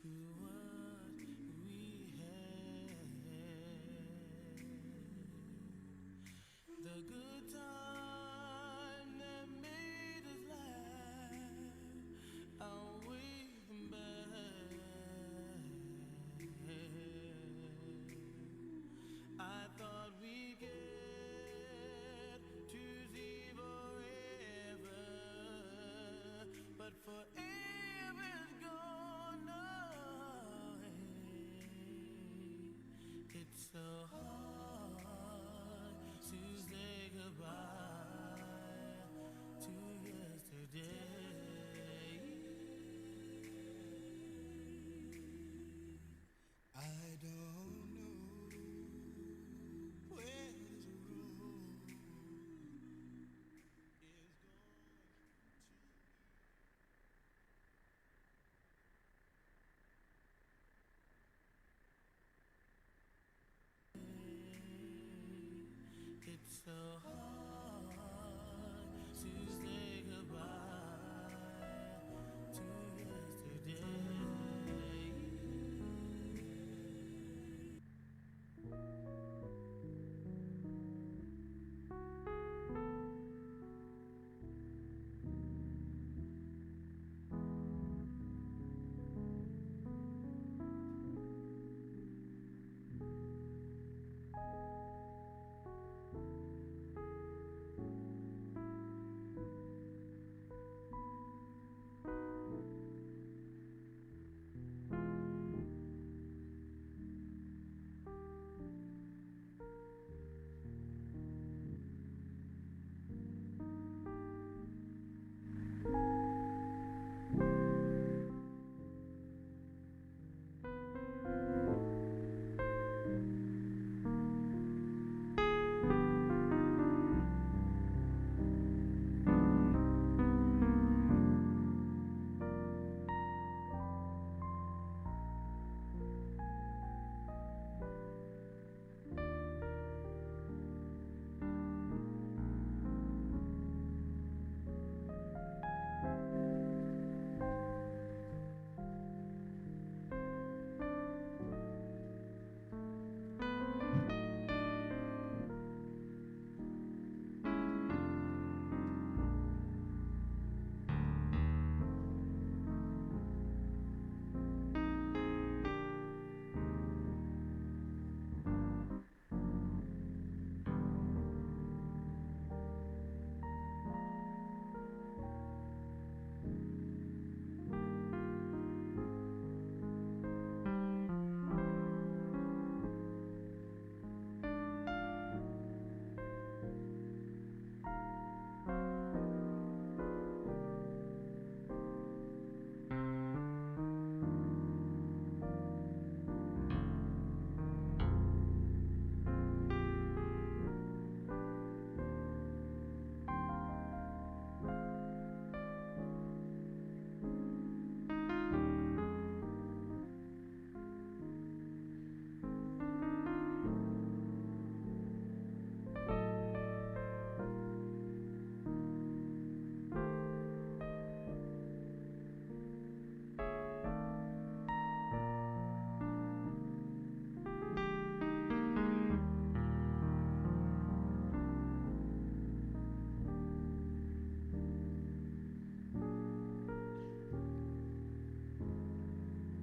to what we had. The good time that made us laugh, outweigh them bad. I thought we'd get to see forever, but forever's gone away. It's so hard to say goodbye to yesterday. I don't know where this road is going to lead. It's so hard to say goodbye to yesterday.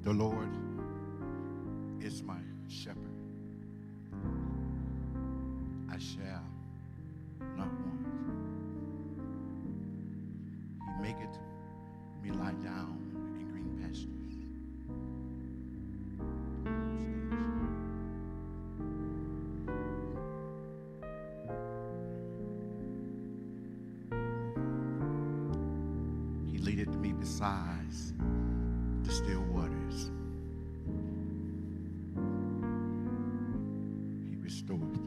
The Lord is my shepherd. I shall not want. He maketh me lie down in green pastures. He leadeth me beside the still waters. He restoreth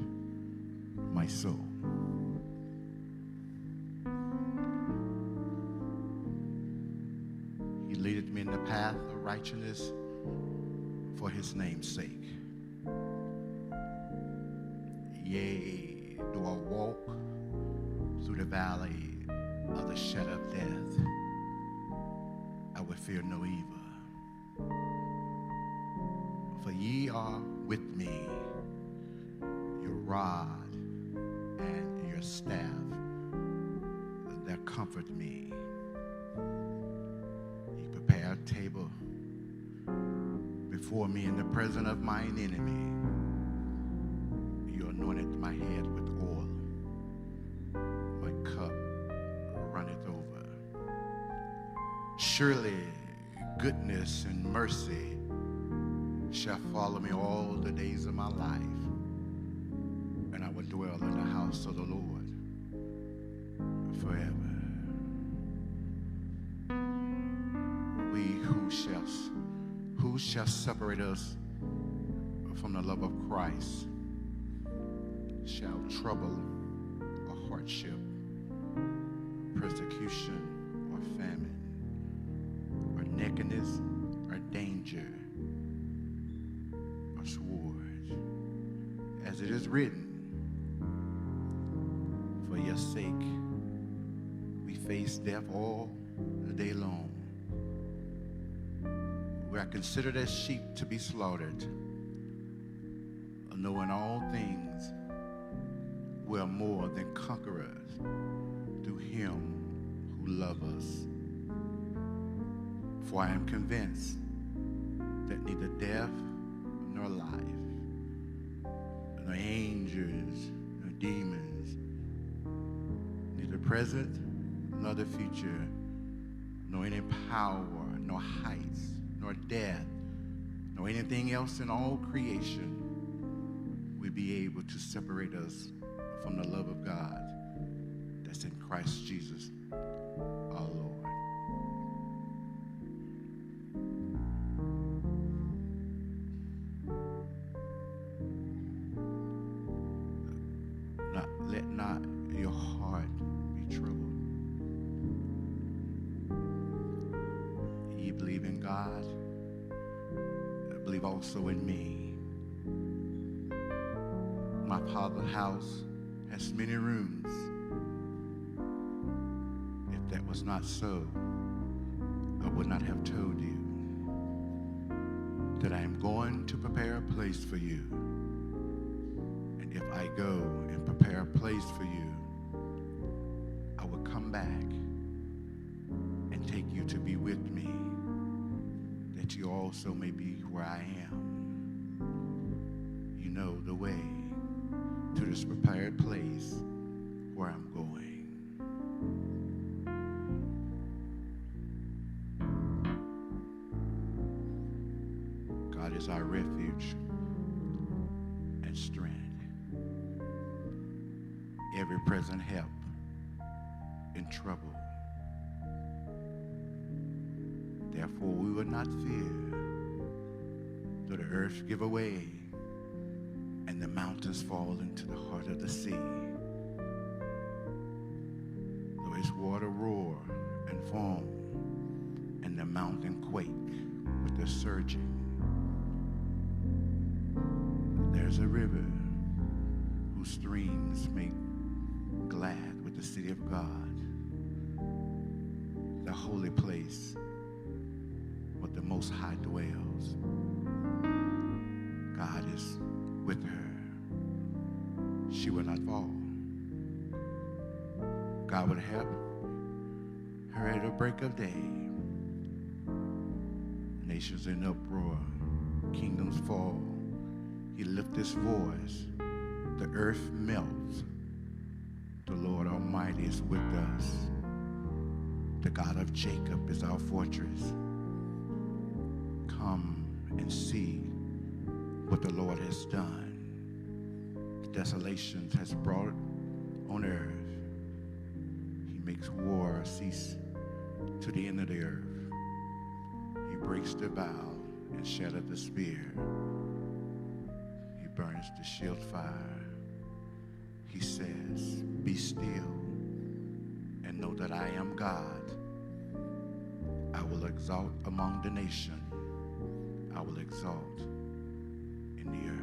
my soul. He leadeth me in the path of righteousness for his name's sake. Yea, though I walk through the valley of the shadow of death, I will fear no evil, For ye are with me, your rod and your staff, that comfort me. Ye prepare a table before me in the presence of mine enemy. You anointed my head with oil. My cup runneth over. Surely goodness and mercy shall follow me all the days of my life, and I will dwell in the house of the Lord forever. Who shall separate us from the love of Christ? Shall trouble or hardship, persecution or famine, or nakedness or danger, or sword? As it is written, for your sake we face death all the day long. We are considered as sheep to be slaughtered, knowing all things we are more than conquerors through him who loves us. For I am convinced that neither death nor life, nor angels, nor demons, neither present nor the future, nor any power, nor heights, nor death, nor anything else in all creation will be able to separate us from the love of God that's in Christ Jesus our Lord. Let not your heart be troubled. Ye believe in God, believe also in me. My Father's house has many rooms. If that was not so, I would not have told you that I am going to prepare a place for you. And if I go and prepare a place for you, I will come back and take you to be with me, that you also may be where I am. You know the way to this prepared place where I'm going. God is our refuge and strength, every present help in trouble. Therefore we will not fear, though the earth give away and the mountains fall into the heart of the sea. Though its water roar and foam, and the mountain quake with the surging. There's a river whose streams make glad with the city of God, the holy place where the Most High dwells. God is with her. She will not fall. God will help her at the break of day. Nations in uproar, kingdoms fall. He lifts his voice, the earth melts. The Lord Almighty is with us. The God of Jacob is our fortress. Come and see what the Lord has done. Desolations has brought on earth. He makes war cease to the end of the earth. He breaks the bow and shatters the spear. He burns the shield fire. He says, be still and know that I am God. I will exalt among the nations. I will exalt in the earth.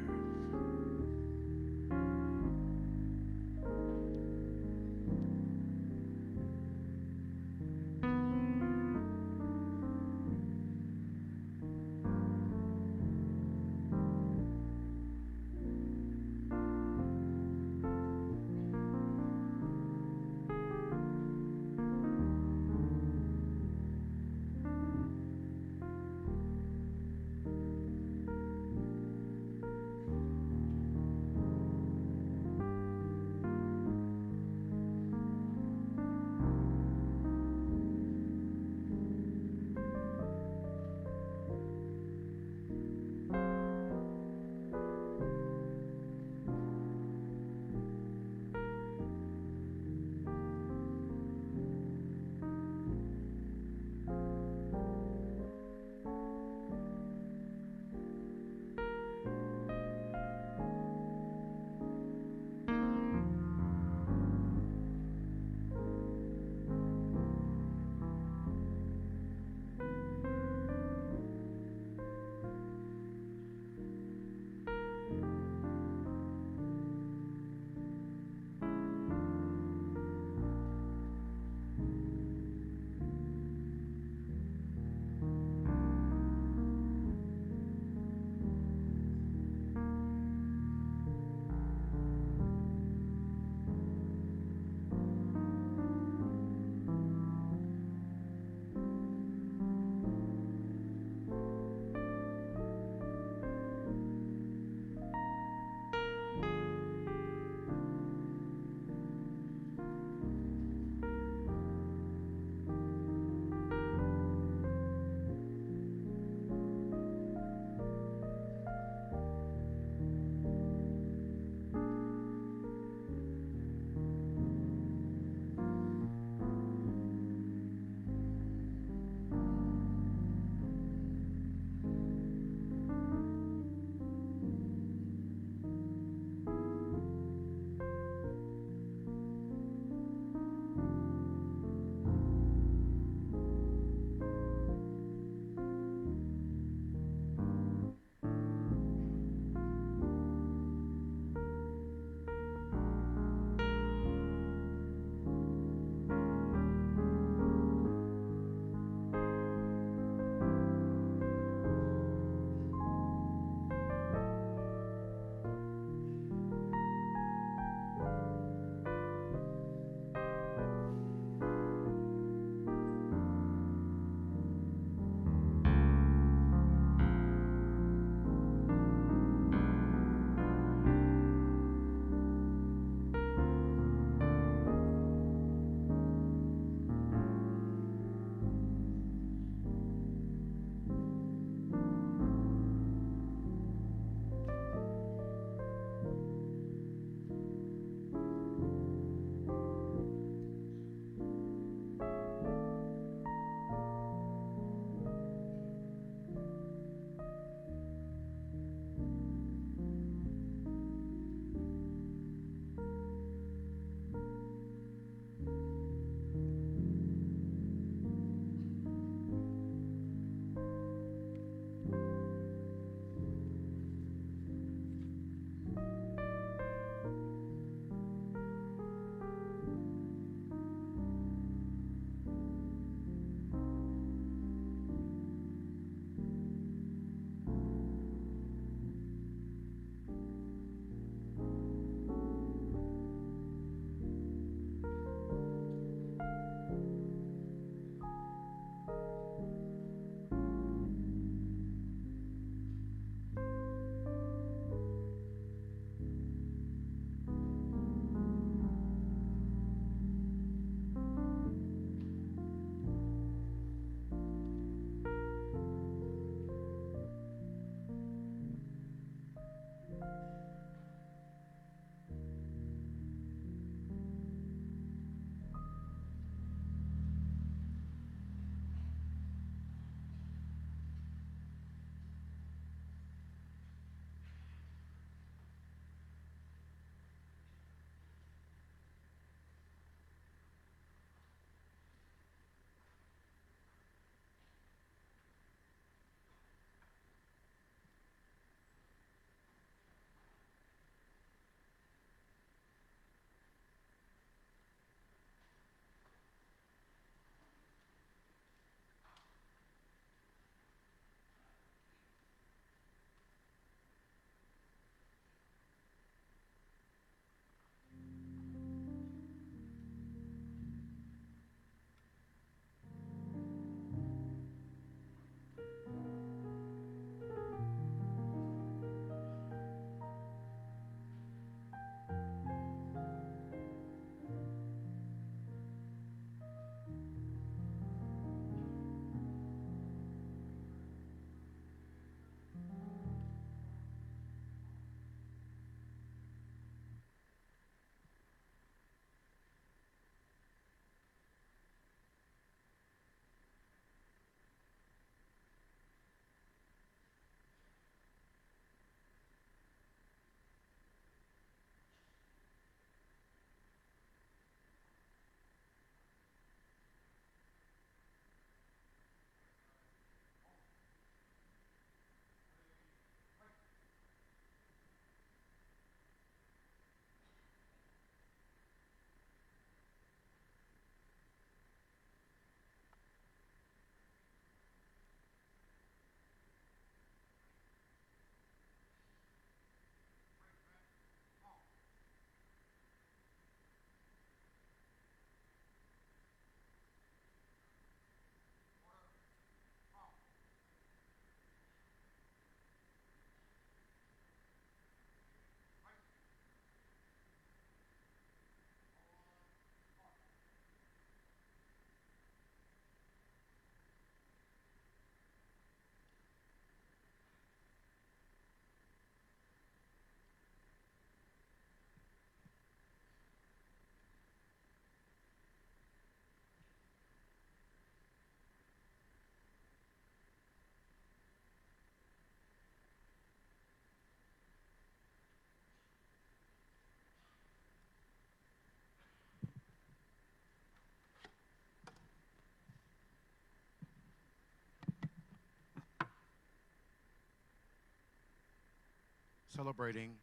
Celebrating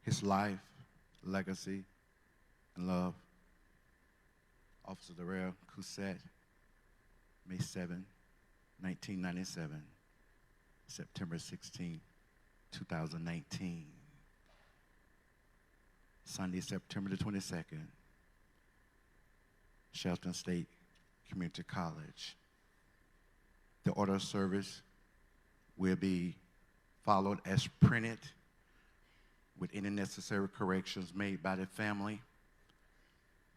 his life, legacy, and love. Officer Darrell Cousette, May 7, 1997, September 16, 2019. Sunday, September the 22nd, Shelton State Community College. The order of service will be followed as printed with any necessary corrections made by the family.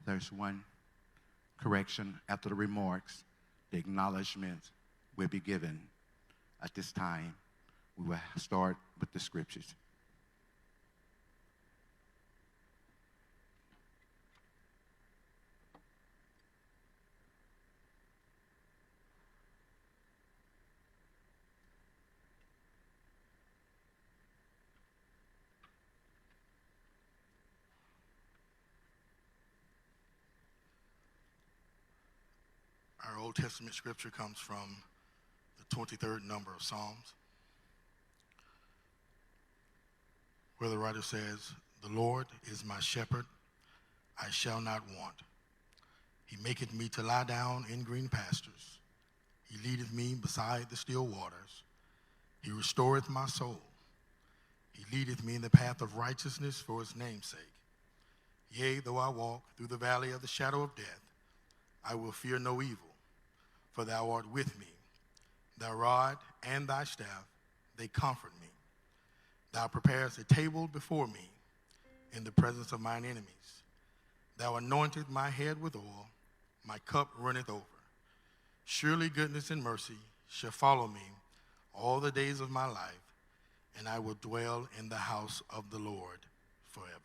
There's one correction after the remarks. The acknowledgement will be given. At this time, we will start with the scriptures. Our Old Testament scripture comes from the 23rd number of Psalms, where the writer says, "The Lord is my shepherd, I shall not want. He maketh me to lie down in green pastures. He leadeth me beside the still waters. He restoreth my soul. He leadeth me in the path of righteousness for his name's sake. Yea, though I walk through the valley of the shadow of death, I will fear no evil, for thou art with me. Thy rod and thy staff, they comfort me. Thou preparest a table before me in the presence of mine enemies. Thou anointest my head with oil, my cup runneth over. Surely goodness and mercy shall follow me all the days of my life, and I will dwell in the house of the Lord forever.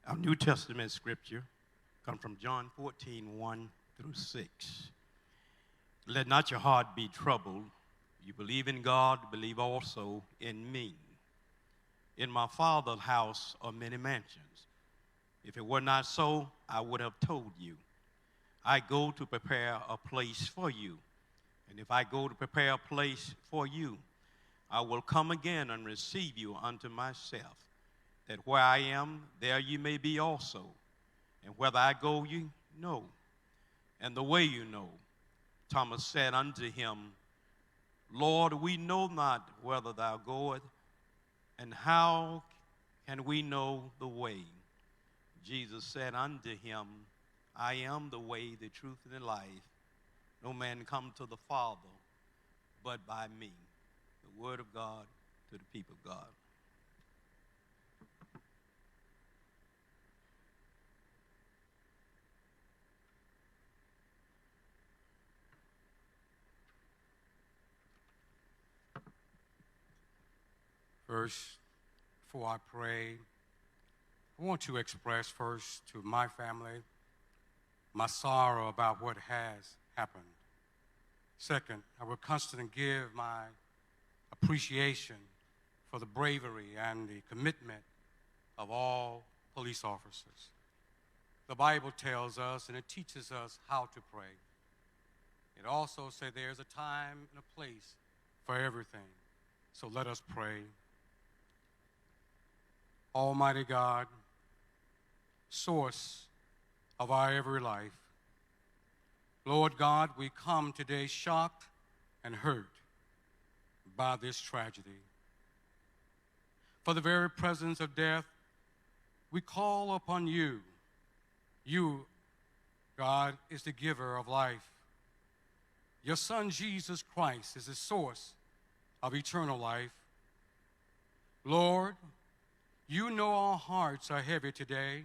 Our New Testament scripture comes from John 14, 1 through 6. Let not your heart be troubled. You believe in God, believe also in me. In my Father's house are many mansions. If it were not so, I would have told you. I go to prepare a place for you. And if I go to prepare a place for you, I will come again and receive you unto myself, that where I am, there you may be also. And whether I go, you know, and the way you know. Thomas said unto him, Lord, we know not whither thou goest, and how can we know the way? Jesus said unto him, I am the way, the truth, and the life. No man come to the Father but by me. The word of God to the people of God. First, before I pray, I want to express first to my family my sorrow about what has happened. Second, I will constantly give my appreciation for the bravery and the commitment of all police officers. The Bible tells us and it teaches us how to pray. It also says there's a time and a place for everything. So let us pray. Almighty God, source of our every life, Lord God, we come today shocked and hurt by this tragedy. For the very presence of death, we call upon you. You, God, is the giver of life. Your Son, Jesus Christ, is the source of eternal life. Lord, you know our hearts are heavy today.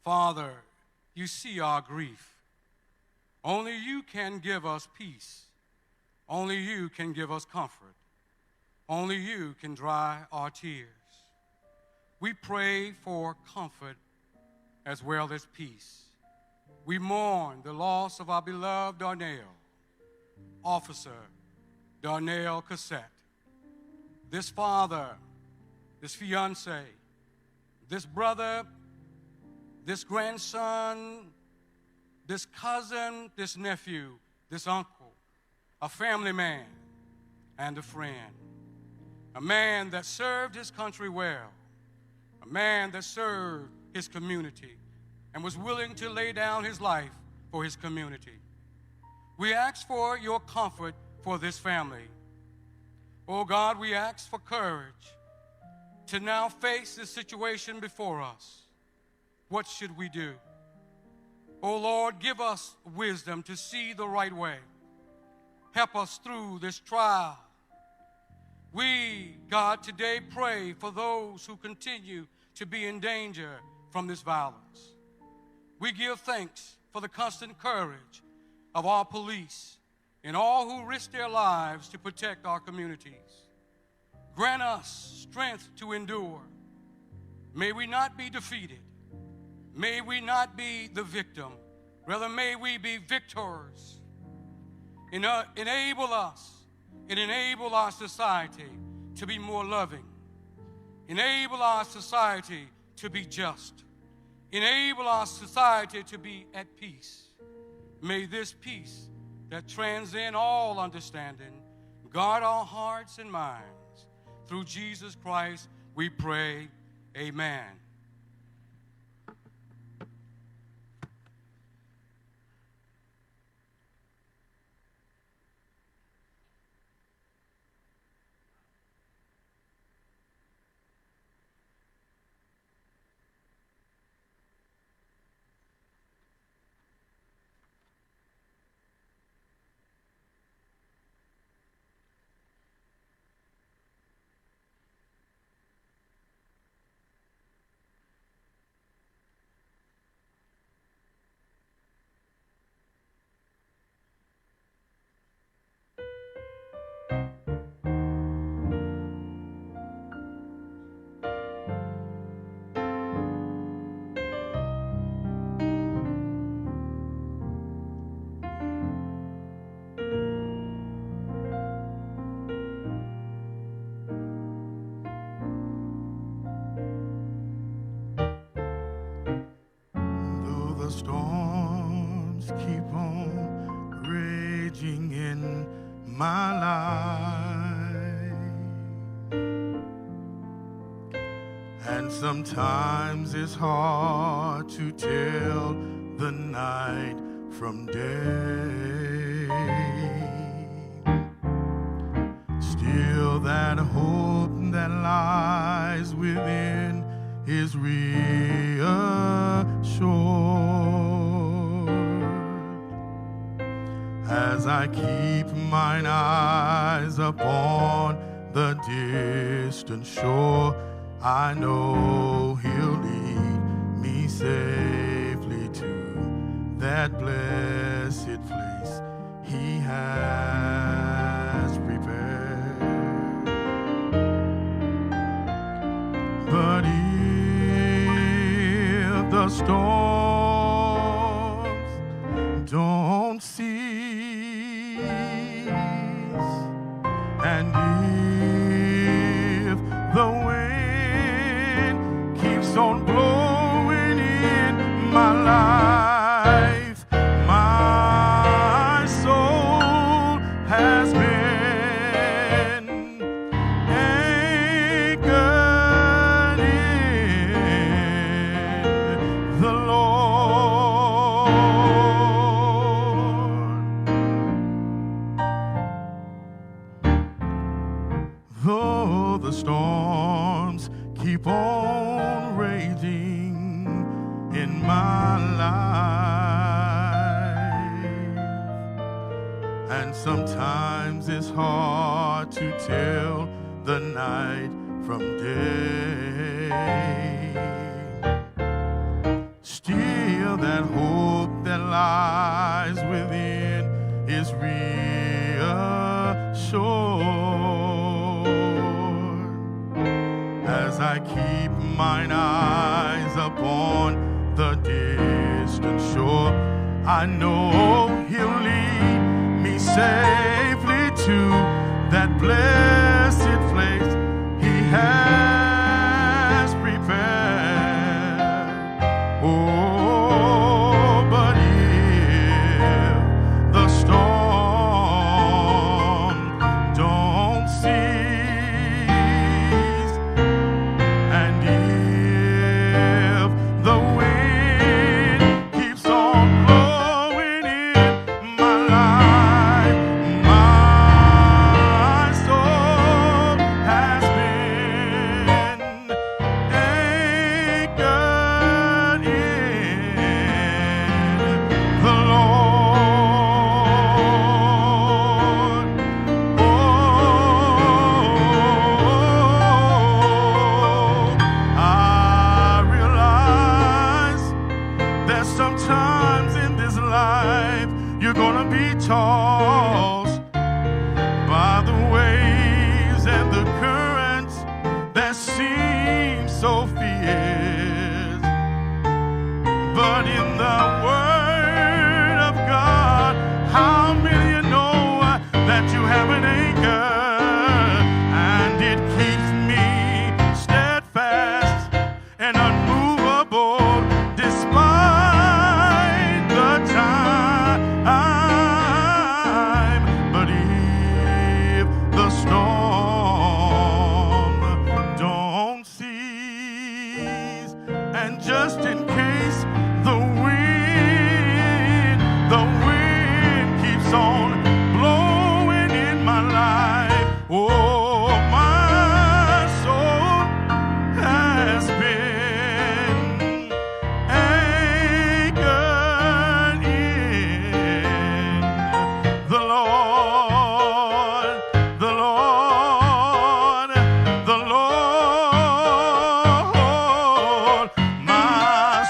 Father, you see our grief. Only you can give us peace. Only you can give us comfort. Only you can dry our tears. We pray for comfort as well as peace. We mourn the loss of our beloved Darnell, Officer Darnell Cassette. This father, this fiance, this brother, this grandson, this cousin, this nephew, this uncle, a family man and a friend, a man that served his country well, a man that served his community and was willing to lay down his life for his community. We ask for your comfort for this family. Oh God, we ask for courage to now face this situation before us. What should we do? Oh Lord, give us wisdom to see the right way. Help us through this trial. We, God, today pray for those who continue to be in danger from this violence. We give thanks for the constant courage of our police and all who risk their lives to protect our communities. Grant us strength to endure. May we not be defeated. May we not be the victim. Rather, may we be victors. Enable us and enable our society to be more loving. Enable our society to be just. Enable our society to be at peace. May this peace that transcends all understanding guard our hearts and minds. Through Jesus Christ we pray, amen. storms keep on raging in my life, and sometimes it's hard to tell the night from day. Still that hope that lies within is reassured as I keep mine eyes upon the distant shore. I know he'll lead me safely to that blessed place he has prepared. But if the storms don't cease, and if the wind keeps on blowing in my life, my soul has been anchored in the Lord. Though the storms keep on raging in my life, and sometimes it's hard to tell the night from day, still that hope that lies within is reassured as I keep mine eyes upon the distant shore. I know he'll lead me safely to that blessed place he has prepared. Oh, but if the storm don't cease, and if the wind keeps on blowing in my life, my soul has been anchored in the Lord. Oh, I realize that sometimes in this life you're gonna be tossed by the waves and the currents that seem so fierce. But in the Word of God, how many you know that you have an anchor, and it keeps me steadfast and unmovable despite the time. But if the storm don't cease, and just in case the wind keeps on blowing in my life, oh, my soul has been anchored in the Lord, the Lord, the Lord. My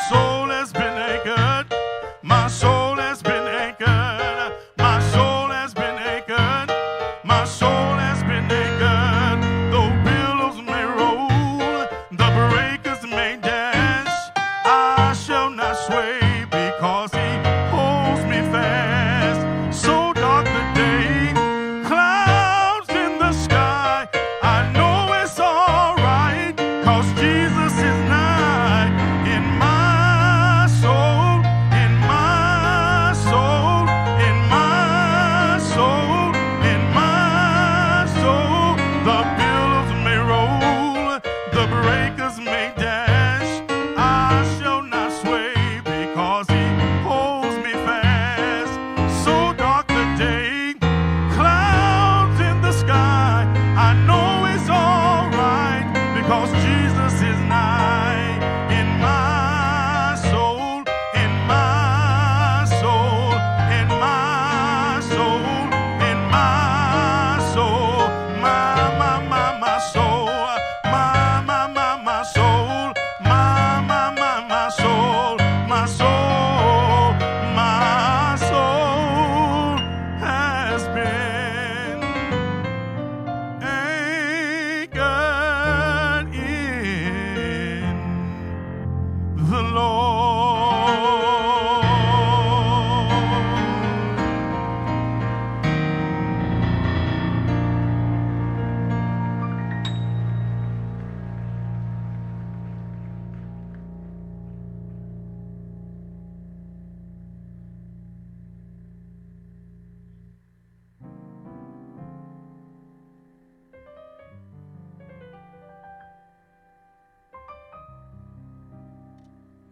the Lord.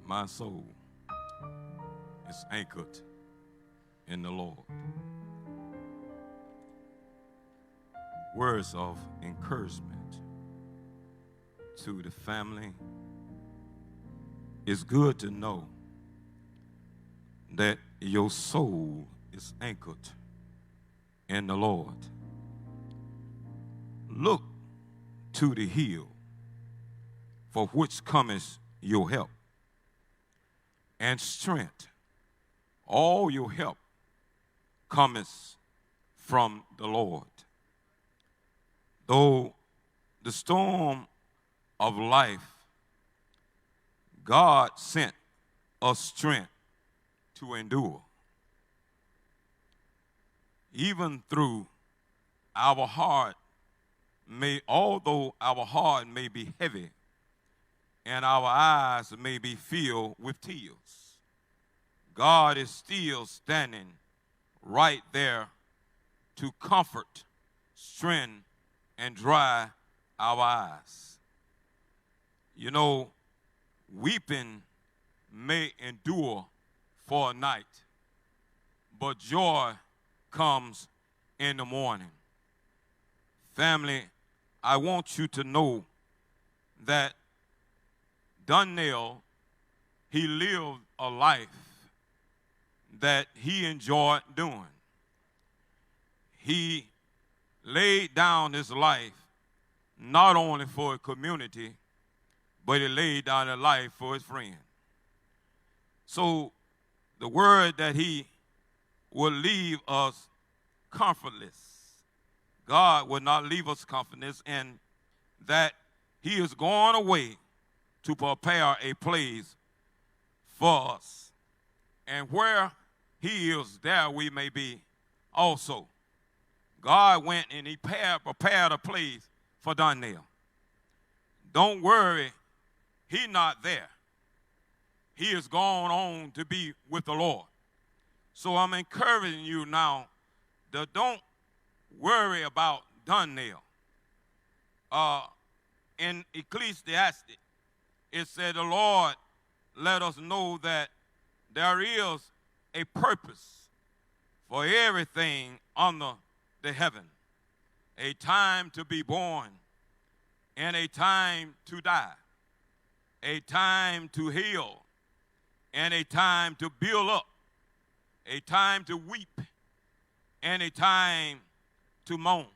My soul is anchored in the Lord. Words of encouragement to the family. It's good to know that your soul is anchored in the Lord. Look to the hill, for which cometh your help and strength. All your help cometh from the Lord. Though the storm of life, God sent us strength to endure. Even through our heart although our heart may be heavy and our eyes may be filled with tears, God is still standing right there to comfort, strengthen, and dry our eyes. You know, weeping may endure for a night, but joy comes in the morning. Family, I want you to know that Donnell, he lived a life that he enjoyed doing. He laid down his life not only for a community, but he laid down his life for his friend. So the word that he will leave us comfortless. God will not leave us comfortless, and that he is going away to prepare a place for us. And where he is, there we may be also. God went and he prepared a place for Donnell. Don't worry, he's not there. He is gone on to be with the Lord. So I'm encouraging you now that don't worry about Donnell. In Ecclesiastes, it said the Lord let us know that there is a purpose for everything under the heaven. A time to be born and a time to die. A time to heal and a time to build up. A time to weep and a time to moan.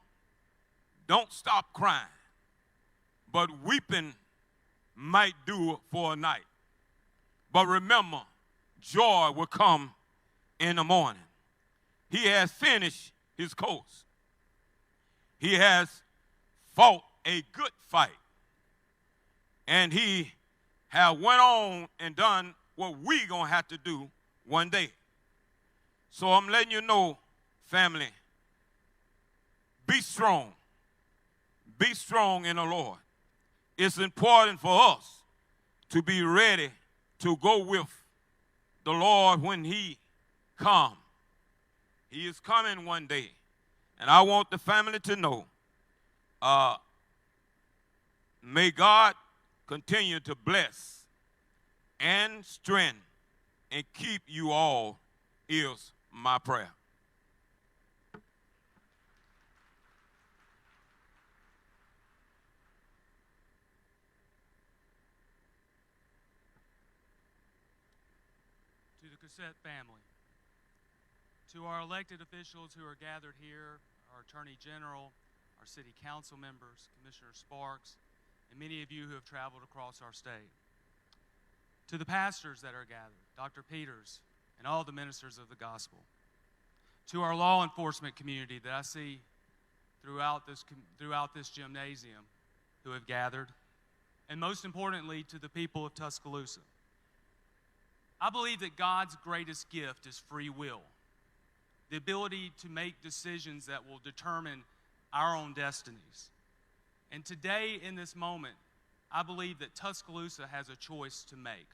Don't stop crying, but weeping might do for a night. But remember, joy will come in the morning. He has finished his course. He has fought a good fight. And he has went on and done what we gonna have to do one day. So I'm letting you know, family, be strong. Be strong in the Lord. It's important for us to be ready to go with the Lord when he comes. He is coming one day. And I want the family to know, may God continue to bless and strengthen and keep you all, is my prayer. To the Cassette family, to our elected officials who are gathered here, our Attorney General, our City Council members, Commissioner Sparks, and many of you who have traveled across our state. To the pastors that are gathered, Dr. Peters, and all the ministers of the gospel. To our law enforcement community that I see throughout this gymnasium who have gathered. And most importantly, to the people of Tuscaloosa. I believe that God's greatest gift is free will, the ability to make decisions that will determine our own destinies. And today, in this moment, I believe that Tuscaloosa has a choice to make.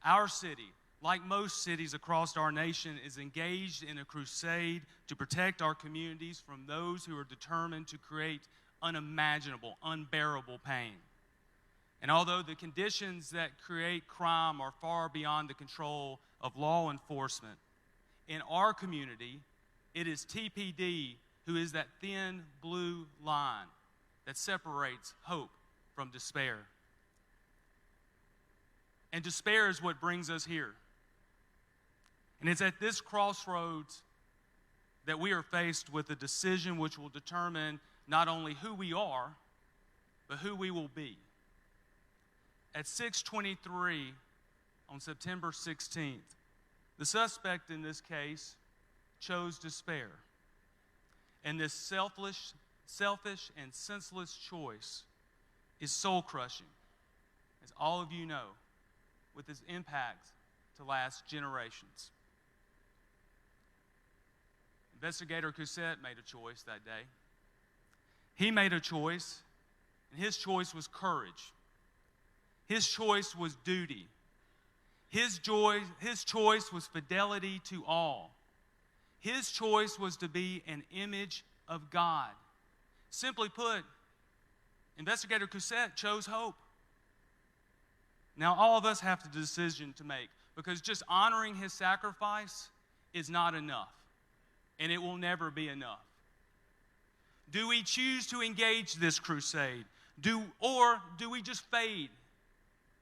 Our city, like most cities across our nation, is engaged in a crusade to protect our communities from those who are determined to create unimaginable, unbearable pain. And although the conditions that create crime are far beyond the control of law enforcement, in our community, it is TPD who is that thin blue line that separates hope from despair. And despair is what brings us here. And it's at this crossroads that we are faced with a decision which will determine not only who we are, but who we will be. At 6:23 on September 16th, the suspect in this case chose despair. And this selfish and senseless choice is soul-crushing, as all of you know, with its impact to last generations. Investigator Cousette made a choice that day. He made a choice, and his choice was courage. His choice was duty. His choice was fidelity to all. His choice was to be an image of God. Simply put, Investigator Cousette chose hope. Now, all of us have a decision to make, because just honoring his sacrifice is not enough, and it will never be enough. Do we choose to engage this crusade? Or do we just fade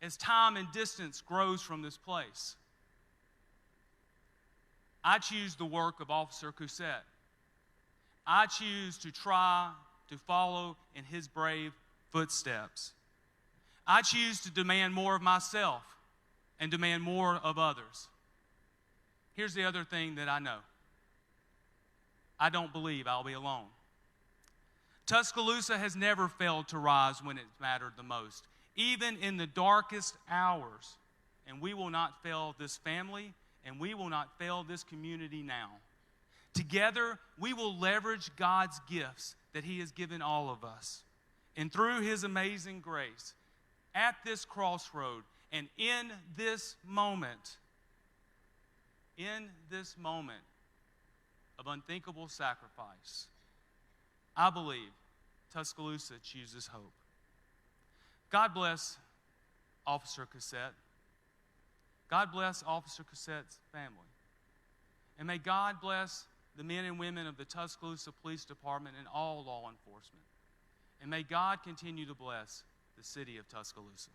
as time and distance grows from this place? I choose the work of Officer Cousette. I choose to try to follow in his brave footsteps. I choose to demand more of myself and demand more of others. Here's the other thing that I know. I don't believe I'll be alone. Tuscaloosa has never failed to rise when it mattered the most, even in the darkest hours. And we will not fail this family, and we will not fail this community now. Together, we will leverage God's gifts that He has given all of us. And through His amazing grace, at this crossroad, and in this moment of unthinkable sacrifice, I believe Tuscaloosa chooses hope. God bless Officer Cousette. God bless Officer Cousette's family. And may God bless the men and women of the Tuscaloosa Police Department and all law enforcement. And may God continue to bless the city of Tuscaloosa.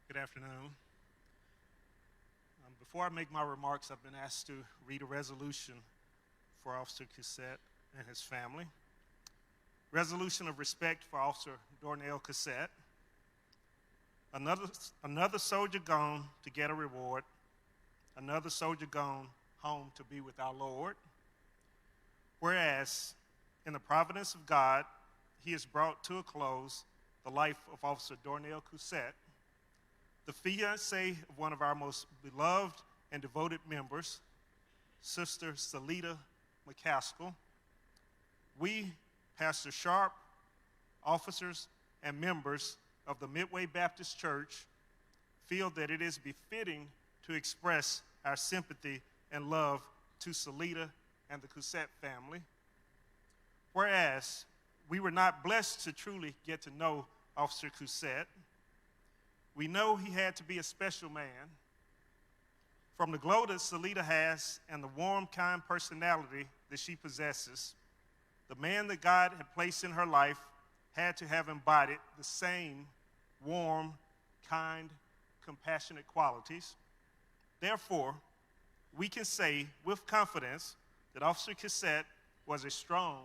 Good afternoon. Before I make my remarks, I've been asked to read a resolution for Officer Cousette and his family. Resolution of respect for Officer Dornell Cousette. Another soldier gone to get a reward. Another soldier gone home to be with our Lord. Whereas, in the providence of God, He has brought to a close the life of Officer Dornell Cousette, the fiancée of one of our most beloved and devoted members, Sister Salita McCaskill. We, Pastor Sharp, officers, and members of the Midway Baptist Church, feel that it is befitting to express our sympathy and love to Salita and the Cousette family. Whereas we were not blessed to truly get to know Officer Cousette, we know he had to be a special man. From the glow that Salita has and the warm, kind personality that she possesses, the man that God had placed in her life had to have embodied the same warm, kind, compassionate qualities. Therefore, we can say with confidence that Officer Cousette was a strong,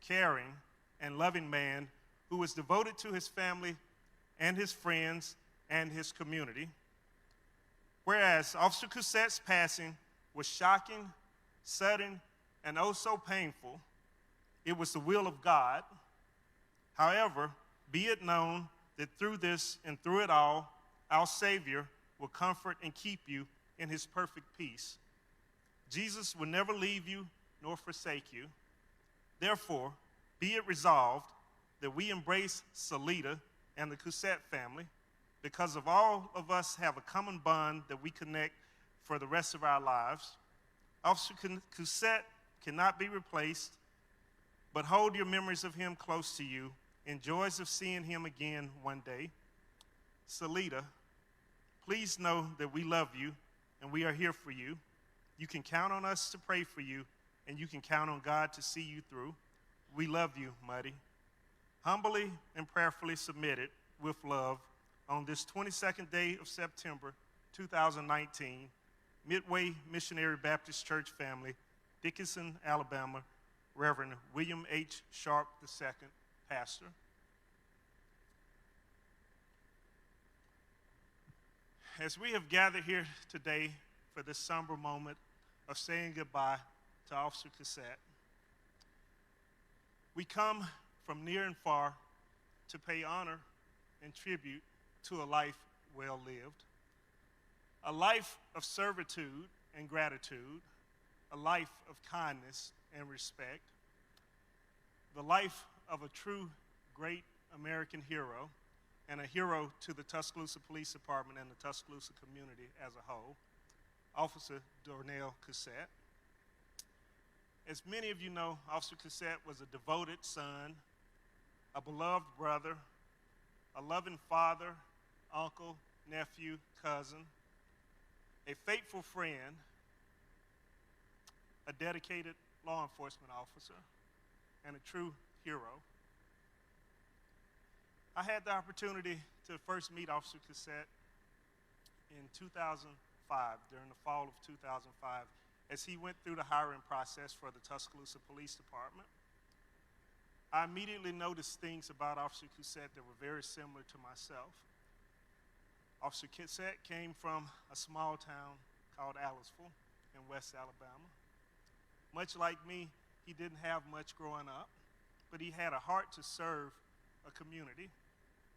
caring, and loving man who was devoted to his family and his friends and his community. Whereas Officer Coussette's passing was shocking, sudden, and oh so painful, it was the will of God. However, be it known that through this and through it all, our Savior will comfort and keep you in his perfect peace. Jesus will never leave you nor forsake you. Therefore, be it resolved that we embrace Salida and the Coussette family, because of all of us have a common bond that we connect for the rest of our lives. Officer Coussette cannot be replaced, but hold your memories of him close to you and joys of seeing him again one day. Salida, please know that we love you and we are here for you. You can count on us to pray for you, and you can count on God to see you through. We love you, Muddy. Humbly and prayerfully submitted with love on this 22nd day of September 2019, Midway Missionary Baptist Church family, Dickinson, Alabama, Reverend William H. Sharp II, pastor. As we have gathered here today for this somber moment of saying goodbye to Officer Cousette, we come from near and far to pay honor and tribute to a life well lived, a life of servitude and gratitude, a life of kindness and respect, the life of a true great American hero and a hero to the Tuscaloosa Police Department and the Tuscaloosa community as a whole, Officer Darnell Cousette. As many of you know, Officer Cousette was a devoted son, a beloved brother, a loving father, uncle, nephew, cousin, a faithful friend, a dedicated law enforcement officer, and a true hero. I had the opportunity to first meet Officer Cousette in 2005, during the fall of 2005, as he went through the hiring process for the Tuscaloosa Police Department. I immediately noticed things about Officer Cousette that were very similar to myself. Officer Cousette came from a small town called Aliceville in West Alabama. Much like me, he didn't have much growing up, but he had a heart to serve a community.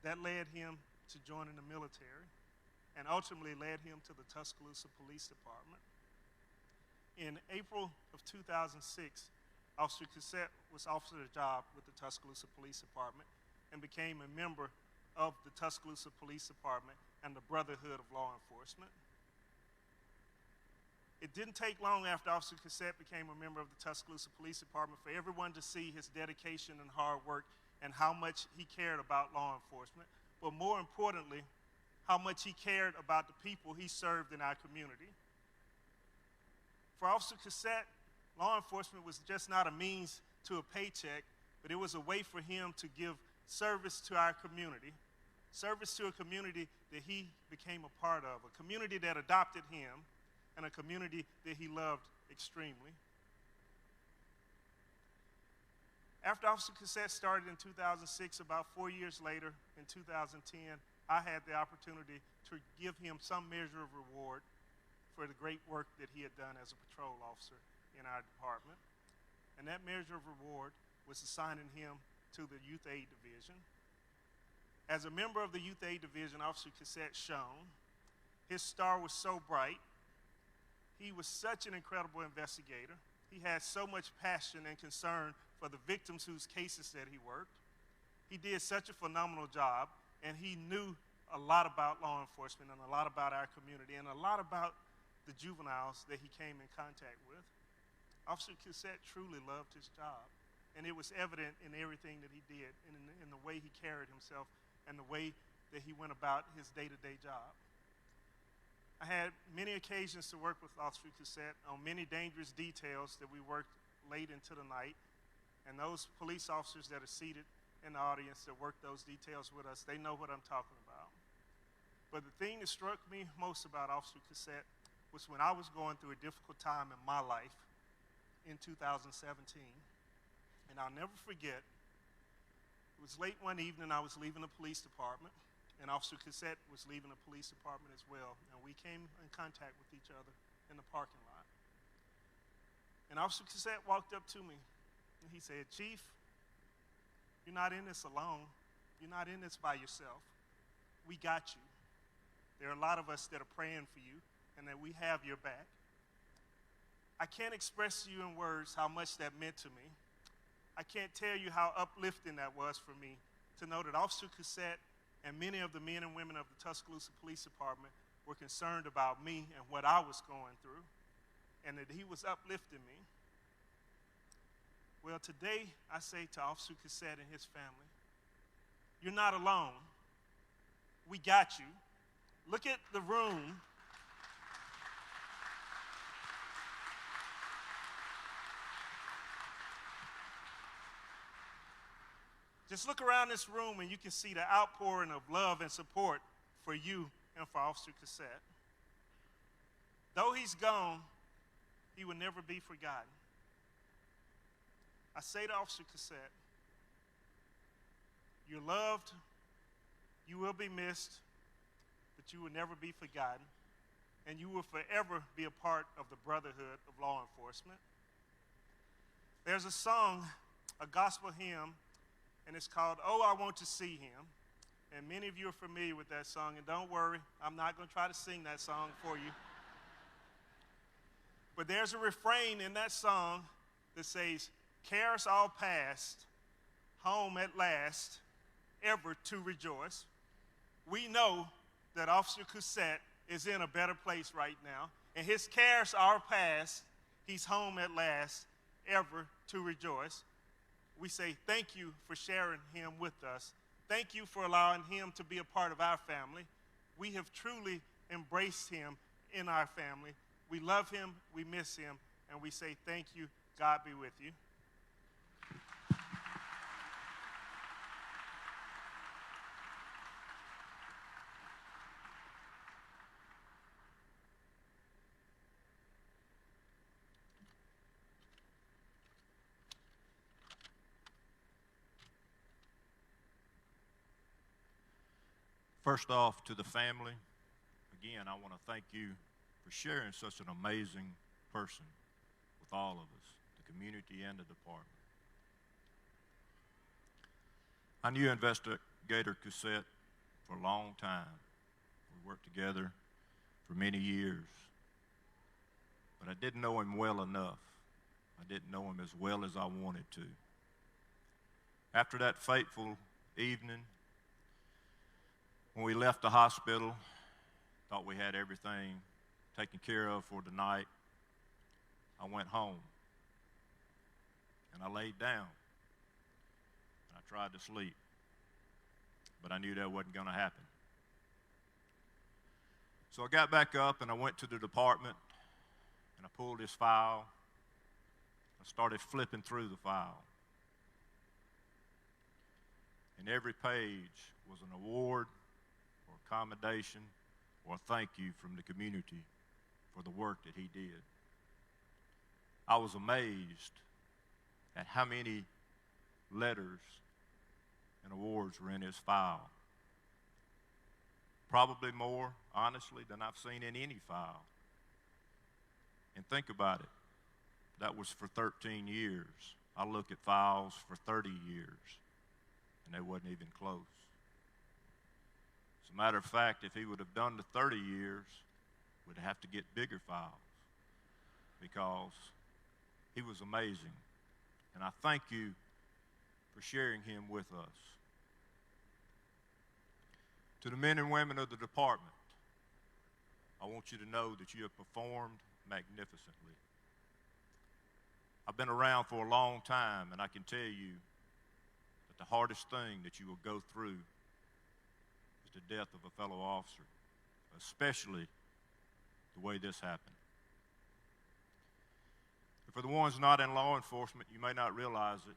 That led him to joining the military and ultimately led him to the Tuscaloosa Police Department. In April of 2006, Officer Cousette was offered a job with the Tuscaloosa Police Department and became a member of the Tuscaloosa Police Department and the Brotherhood of Law Enforcement. It didn't take long after Officer Cousette became a member of the Tuscaloosa Police Department for everyone to see his dedication and hard work and how much he cared about law enforcement, but more importantly, how much he cared about the people he served in our community. For Officer Cousette, law enforcement was just not a means to a paycheck, but it was a way for him to give service to our community, service to a community that he became a part of, a community that adopted him, and a community that he loved extremely. After Officer Cousette started in 2006, about 4 years later, in 2010, I had the opportunity to give him some measure of reward for the great work that he had done as a patrol officer in our department. And that measure of reward was assigning him to the Youth Aid Division. As a member of the Youth Aid Division, Officer Cousette shone. His star was so bright. He was such an incredible investigator. He had so much passion and concern for the victims whose cases that he worked. He did such a phenomenal job, and he knew a lot about law enforcement and a lot about our community and a lot about the juveniles that he came in contact with. Officer Cousette truly loved his job, and it was evident in everything that he did, in the way he carried himself and the way that he went about his day-to-day job. I had many occasions to work with Officer Cousette on many dangerous details that we worked late into the night, and those police officers that are seated in the audience that work those details with us, they know what I'm talking about. But the thing that struck me most about Officer Cousette was when I was going through a difficult time in my life in 2017, and I'll never forget, it was late one evening, I was leaving the police department, and Officer Cassette was leaving the police department as well, and we came in contact with each other in the parking lot. And Officer Cassette walked up to me, and he said, "Chief, you're not in this alone. You're not in this by yourself. We got you. There are a lot of us that are praying for you, and that we have your back." I can't express to you in words how much that meant to me. I can't tell you how uplifting that was for me to know that Officer Cassette and many of the men and women of the Tuscaloosa Police Department were concerned about me and what I was going through, and that he was uplifting me. Well, today I say to Officer Cassette and his family, you're not alone. We got you. Look at the room. Just look around this room and you can see the outpouring of love and support for you and for Officer Cassette. Though he's gone, he will never be forgotten. I say to Officer Cassette, you're loved, you will be missed, but you will never be forgotten, and you will forever be a part of the brotherhood of law enforcement. There's a song, a gospel hymn, and it's called "Oh, I Want to See Him." And many of you are familiar with that song, and don't worry, I'm not going to try to sing that song for you. But there's a refrain in that song that says, "Cares all past, home at last, ever to rejoice." We know that Officer Cassette is in a better place right now, and his cares are past. He's home at last, ever to rejoice. We say thank you for sharing him with us. Thank you for allowing him to be a part of our family. We have truly embraced him in our family. We love him, we miss him, and we say thank you. God be with you. First off, to the family, again, I want to thank you for sharing such an amazing person with all of us, the community and the department. I knew Investigator Cassette for a long time. We worked together for many years, but I didn't know him well enough. I didn't know him as well as I wanted to. After that fateful evening, when we left the hospital, thought we had everything taken care of for the night, I went home and I laid down and I tried to sleep, but I knew that wasn't going to happen. So I got back up and I went to the department and I pulled his file. I started flipping through the file. And every page was an award or commendation or thank you from the community for the work that he did. I was amazed at how many letters and awards were in his file. Probably more, honestly, than I've seen in any file. And think about it. That was for 13 years. I look at files for 30 years, and they wasn't even close. As a matter of fact, if he would have done the 30 years, we'd have to get bigger files because he was amazing. And I thank you for sharing him with us. To the men and women of the department, I want you to know that you have performed magnificently. I've been around for a long time, and I can tell you that the hardest thing that you will go through is the death of a fellow officer, especially the way this happened. And for the ones not in law enforcement, you may not realize it,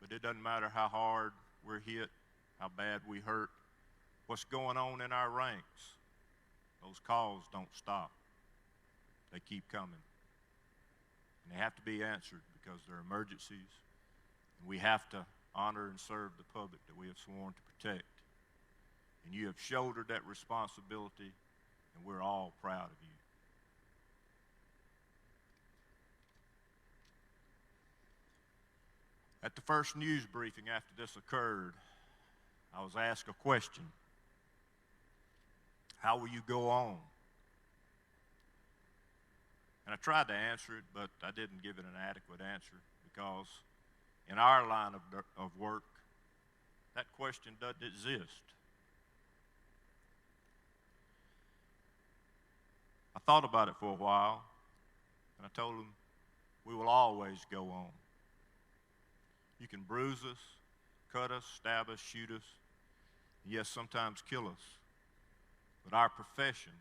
but it doesn't matter how hard we're hit, how bad we hurt, what's going on in our ranks. Those calls don't stop. They keep coming. And they have to be answered because they're emergencies, and we have to honor and serve the public that we have sworn to protect. and you have shouldered that responsibility, and we're all proud of you. At the first news briefing after this occurred, I was asked a question. How will you go on? And I tried to answer it, but I didn't give it an adequate answer because in our line of work, that question doesn't exist. I thought about it for a while, and I told him, we will always go on. You can bruise us, cut us, stab us, shoot us, and yes, sometimes kill us. But our profession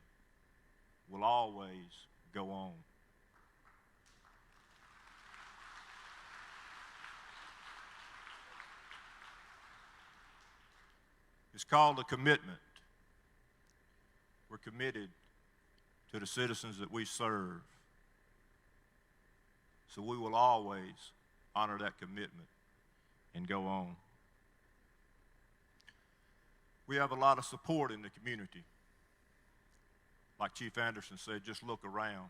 will always go on. It's called a commitment. We're committed to the citizens that we serve. So we will always honor that commitment and go on. We have a lot of support in the community. Like Chief Anderson said, just look around.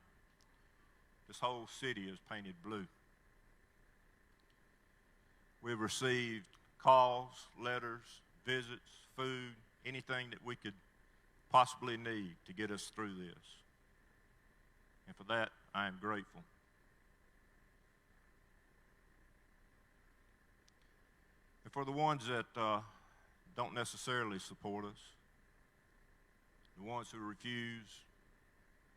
This whole city is painted blue. We've received calls, letters, visits, food, anything that we could possibly need to get us through this. And for that, I am grateful. And for the ones that don't necessarily support us, the ones who refuse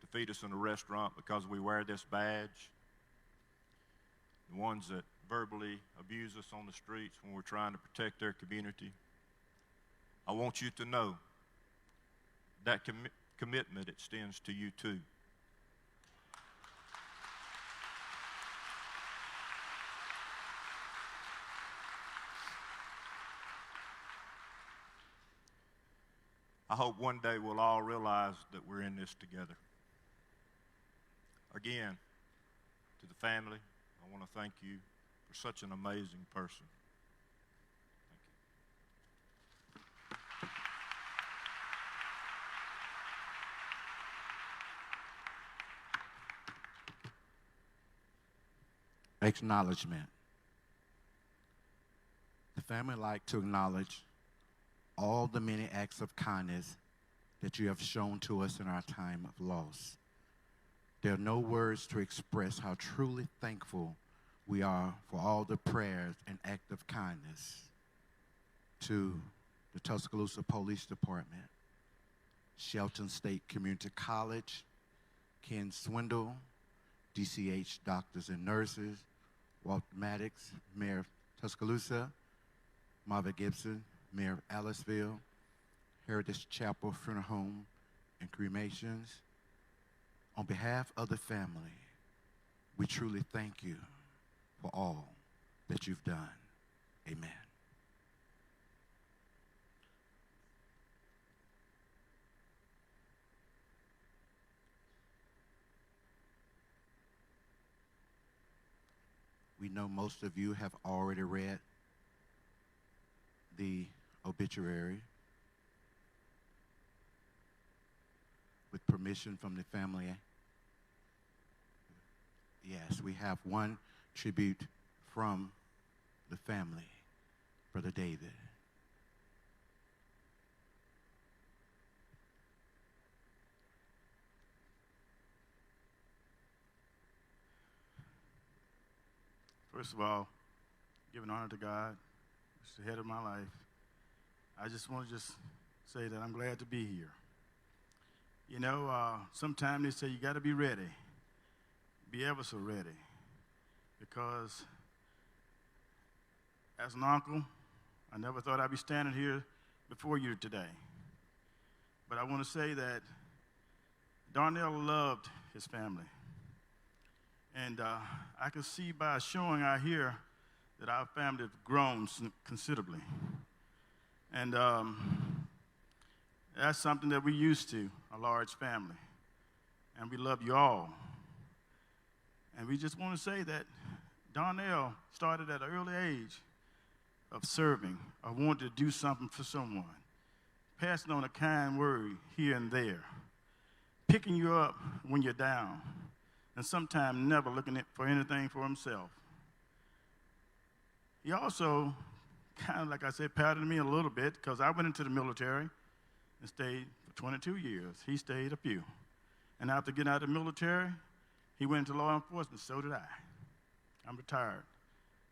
to feed us in a restaurant because we wear this badge, the ones that verbally abuse us on the streets when we're trying to protect their community, I want you to know that commitment extends to you too. I hope one day we'll all realize that we're in this together. Again, to the family, I want to thank you for such an amazing person. Acknowledgement. The family would like to acknowledge all the many acts of kindness that you have shown to us in our time of loss. There are no words to express how truly thankful we are for all the prayers and acts of kindness to the Tuscaloosa Police Department, Shelton State Community College, Ken Swindle, DCH Doctors and Nurses, Walt Maddox, Mayor of Tuscaloosa, Marva Gibson, Mayor of Aliceville, Heritage Chapel Funeral Home and Cremations. On behalf of the family, we truly thank you for all that you've done. Amen. We know most of you have already read the obituary. With permission from the family, yes, we have one tribute from the family, Brother David. First of all, giving honor to God, who's the head of my life, I just want to say that I'm glad to be here. You know, sometimes they say you got to be ready, be ever so ready, because as an uncle, I never thought I'd be standing here before you today. But I want to say that Darnell loved his family. And I can see by showing out here that our family has grown considerably. And that's something that we're used to, a large family. And we love you all. And we just want to say that Darnell started at an early age of serving, or wanted to do something for someone, passing on a kind word here and there, picking you up when you're down, and sometimes never looking for anything for himself. He also kind of, like I said, patted me a little bit because I went into the military and stayed for 22 years. He stayed a few. And after getting out of the military, he went into law enforcement. So did I. I'm retired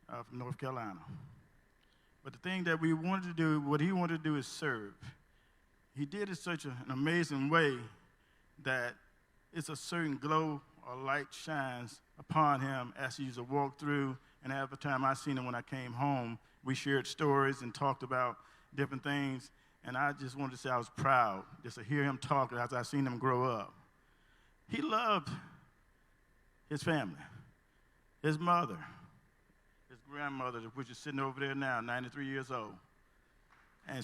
from North Carolina. But the thing that we wanted to do, what he wanted to do is serve. He did it in such an amazing way that it's a certain glow or light shines upon him as he used to walk through. And every time I seen him when I came home, we shared stories and talked about different things. And I just wanted to say I was proud just to hear him talk as I seen him grow up. He loved his family, his mother, his grandmother, which is sitting over there now, 93 years old. And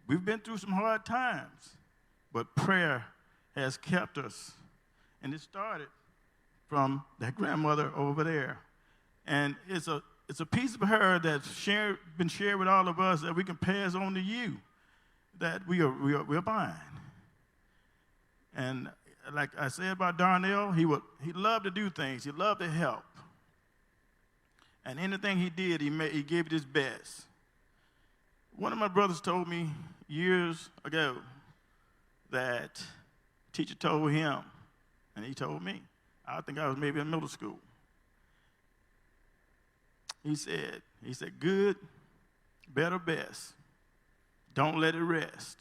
we've been through some hard times, but prayer has kept us. And it started from that grandmother over there. And it's a piece of her that's been shared with all of us that we can pass on to you, that we're buying. And like I said about Darnell, he loved to do things. He loved to help. And anything he did, he gave it his best. One of my brothers told me years ago that teacher told him, and he told me, I think I was maybe in middle school. He said, good, better, best. Don't let it rest.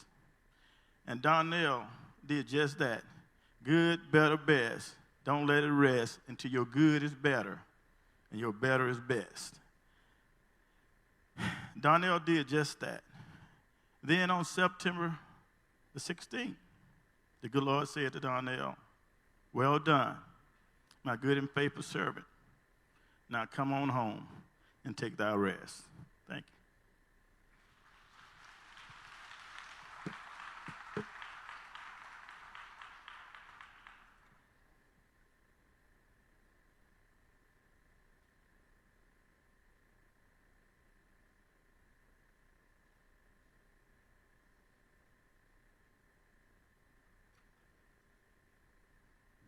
And Darnell did just that. Good, better, best. Don't let it rest until your good is better and your better is best. Darnell did just that. Then on September the 16th, the good Lord said to Darnell, well done, my good and faithful servant. Now come on home and take thy rest. Thank you.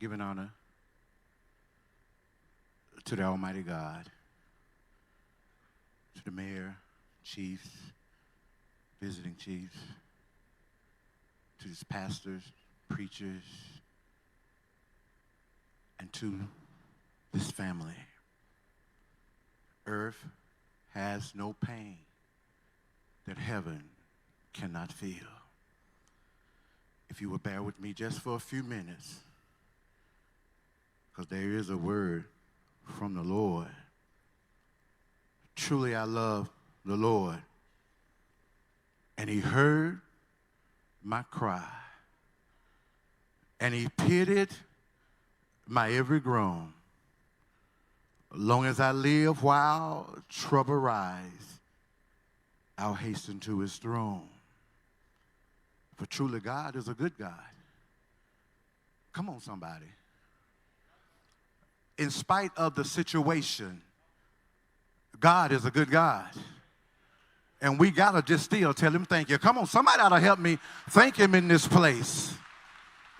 Giving honor to the Almighty God, to the mayor, chiefs, visiting chiefs, to his pastors, preachers, and to this family. Earth has no pain that heaven cannot feel. If you will bear with me just for a few minutes, because there is a word from the Lord. Truly I love the Lord, and he heard my cry, and he pitied my every groan. Long as I live while trouble rise, I'll hasten to his throne. For truly God is a good God. Come on, somebody. In spite of the situation, God is a good God. And we got to just still tell him thank you. Come on, somebody ought to help me thank him in this place.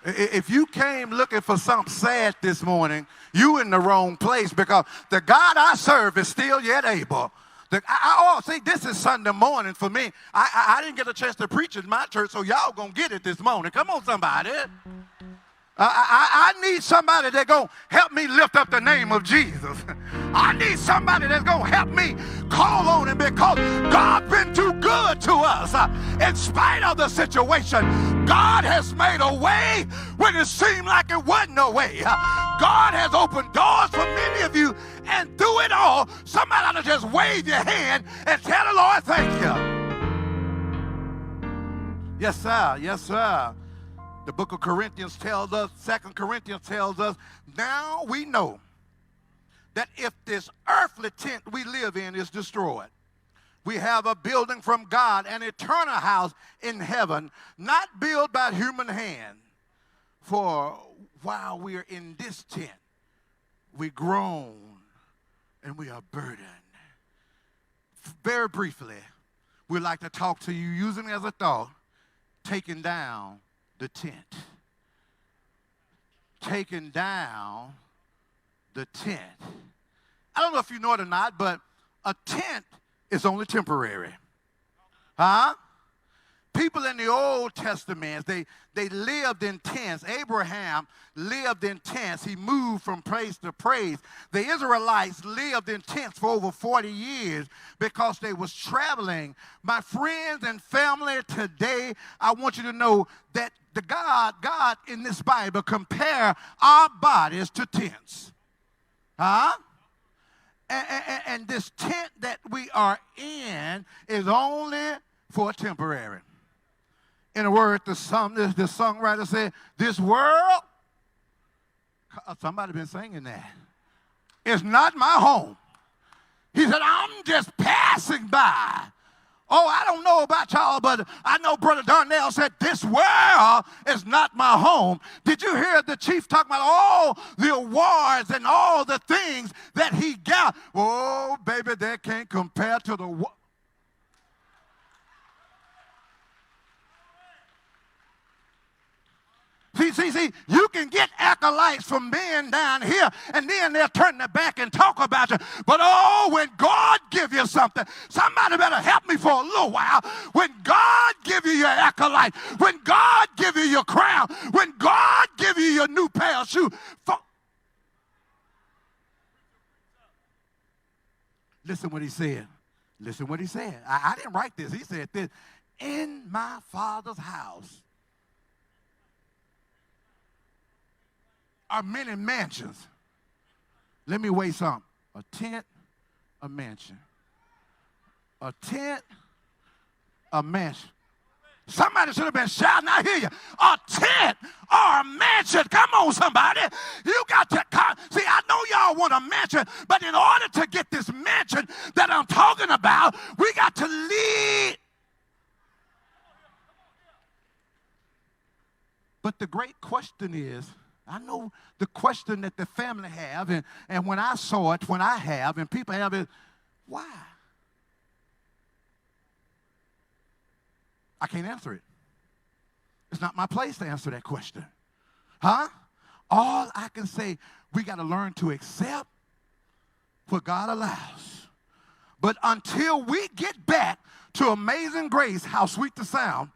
If you came looking for something sad this morning, you in the wrong place, because the God I serve is still yet able. See, this is Sunday morning for me. I didn't get a chance to preach in my church, so y'all going to get it this morning. Come on, somebody. I need somebody that's going to help me lift up the name of Jesus. I need somebody that's going to help me call on him, because God's been too good to us. In spite of the situation, God has made a way when it seemed like it wasn't a way. God has opened doors for many of you, and through it all, somebody ought to just wave your hand and tell the Lord thank you. Yes, sir. Yes, sir. The book of Corinthians tells us, 2 Corinthians tells us, now we know that if this earthly tent we live in is destroyed, we have a building from God, an eternal house in heaven, not built by human hand. For while we are in this tent, we groan and we are burdened. Very briefly, we'd like to talk to you using as a thought, taking down the tent. Taking down the tent. I don't know if you know it or not, but a tent is only temporary. Huh? People in the Old Testament, they lived in tents. Abraham lived in tents. He moved from place to place. The Israelites lived in tents for over 40 years because they was traveling. My friends and family, today, I want you to know that the God in this Bible compare our bodies to tents. Huh? And this tent that we are in is only for temporary. In a word, the songwriter said, this world, somebody been singing that, is not my home. He said, I'm just passing by. Oh, I don't know about y'all, but I know Brother Darnell said, this world is not my home. Did you hear the chief talking about all the awards and all the things that he got? Oh, baby, that can't compare to the See, you can get acolytes from men down here, and then they'll turn their back and talk about you. But oh, when God give you something, somebody better help me for a little while. When God give you your acolyte, when God give you your crown, when God give you your new pair of shoes. Listen what he said. Listen what he said. I didn't write this. He said this. In my Father's house are many mansions. Let me weigh something. A tent, a mansion. A tent, a mansion. Somebody should have been shouting. I hear you. A tent or a mansion. Come on, somebody. You got to come. See, I know y'all want a mansion, but in order to get this mansion that I'm talking about, we got to lead. But the great question is, I know the question that the family have, and when I saw it, when I have, and people have it, why? I can't answer it. It's not my place to answer that question. Huh? All I can say, we got to learn to accept what God allows. But until we get back to Amazing Grace, how sweet the sound,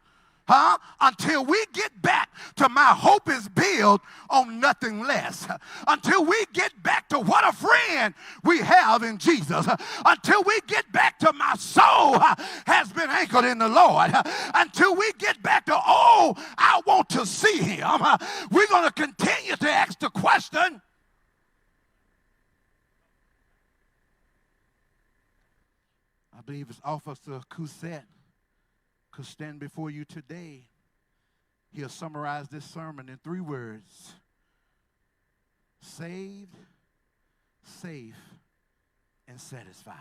huh? Until we get back to my hope is built on nothing less. Until we get back to what a friend we have in Jesus. Until we get back to my soul has been anchored in the Lord. Until we get back to, oh, I want to see him. We're going to continue to ask the question. I believe it's Officer Cousette could stand before you today. He'll summarize this sermon in 3 words. Saved, safe, and satisfied.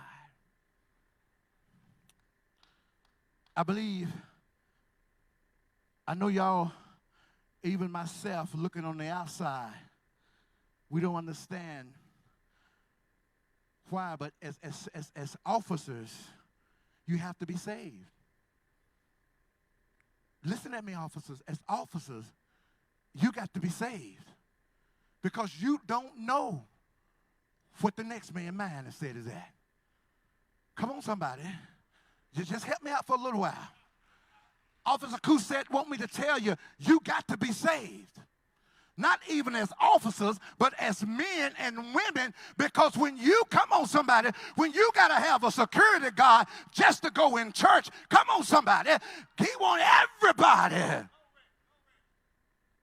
I believe, I know y'all, even myself, looking on the outside, we don't understand why, but as officers, you have to be saved. Listen at me, officers. As officers, you got to be saved because you don't know what the next man's mindset is at. Come on, somebody. Just help me out for a little while. Officer Cousette want me to tell you, you got to be saved. Not even as officers, but as men and women, because when you, come on somebody, when you got to have a security guard just to go in church, come on somebody, he want everybody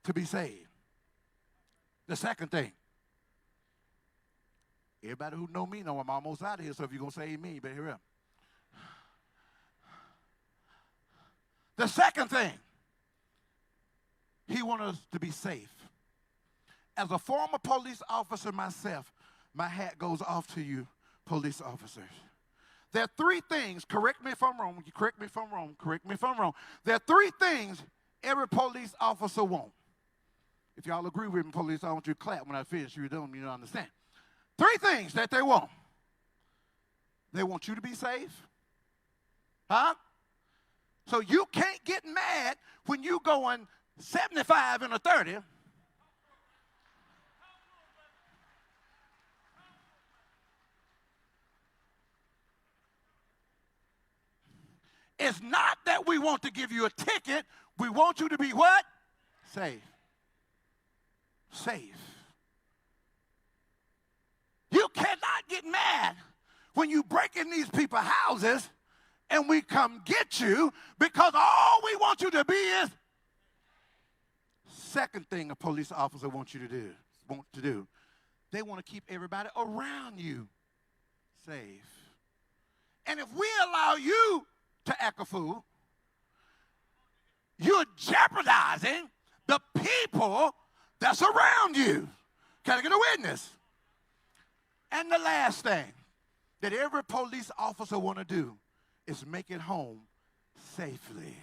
to be saved. The second thing, everybody who know me know I'm almost out of here, so if you're going to save me, you better hurry up. The second thing, he wants us to be safe. As a former police officer myself, my hat goes off to you, police officers. There are 3 things, correct me if I'm wrong, correct me if I'm wrong, correct me if I'm wrong. There are 3 things every police officer wants. If y'all agree with me, police, I want you to clap when I finish. You don't understand. 3 things that they want. They want you to be safe. Huh? So you can't get mad when you going 75 in a 30. It's not that we want to give you a ticket. We want you to be what? Safe. Safe. You cannot get mad when you break in these people's houses and we come get you, because all we want you to be is. Second thing a police officer wants you to do, they want to keep everybody around you safe. And if we allow you to act a fool, you're jeopardizing the people that's around you. Can I get a witness? And the last thing that every police officer want to do is make it home safely.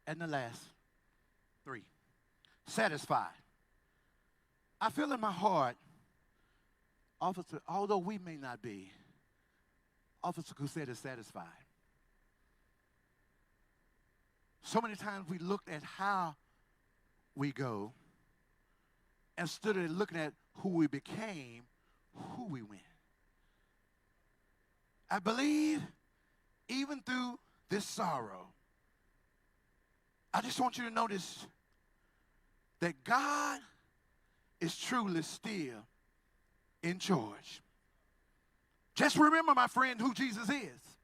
And the last three, satisfied. I feel in my heart, officer, although we may not be, Officer Cousette is satisfied. So many times we looked at how we go instead of looking at who we became, who we went. I believe even through this sorrow, I just want you to notice that God is truly still in charge. Just remember, my friend, who Jesus is.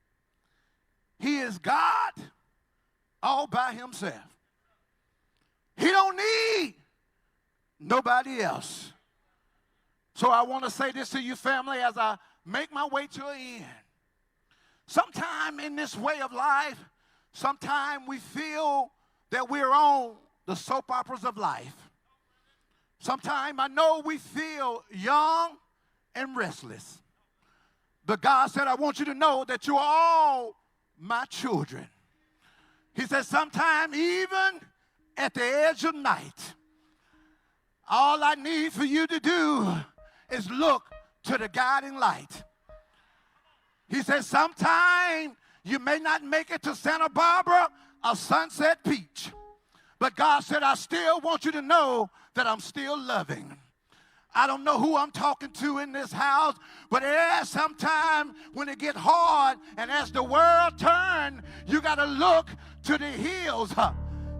He is God all by himself. He don't need nobody else. So I want to say this to you, family, as I make my way to an end. Sometime in this way of life, sometime we feel that we're on the soap operas of life. Sometime I know we feel young and restless. But God said, I want you to know that you're all my children. He said, sometime even at the edge of night, all I need for you to do is look to the guiding light. He said, sometime you may not make it to Santa Barbara or Sunset Beach. But God said, I still want you to know that I'm still loving. I don't know who I'm talking to in this house, but there's sometime when it gets hard and as the world turns, you got to look to the hills.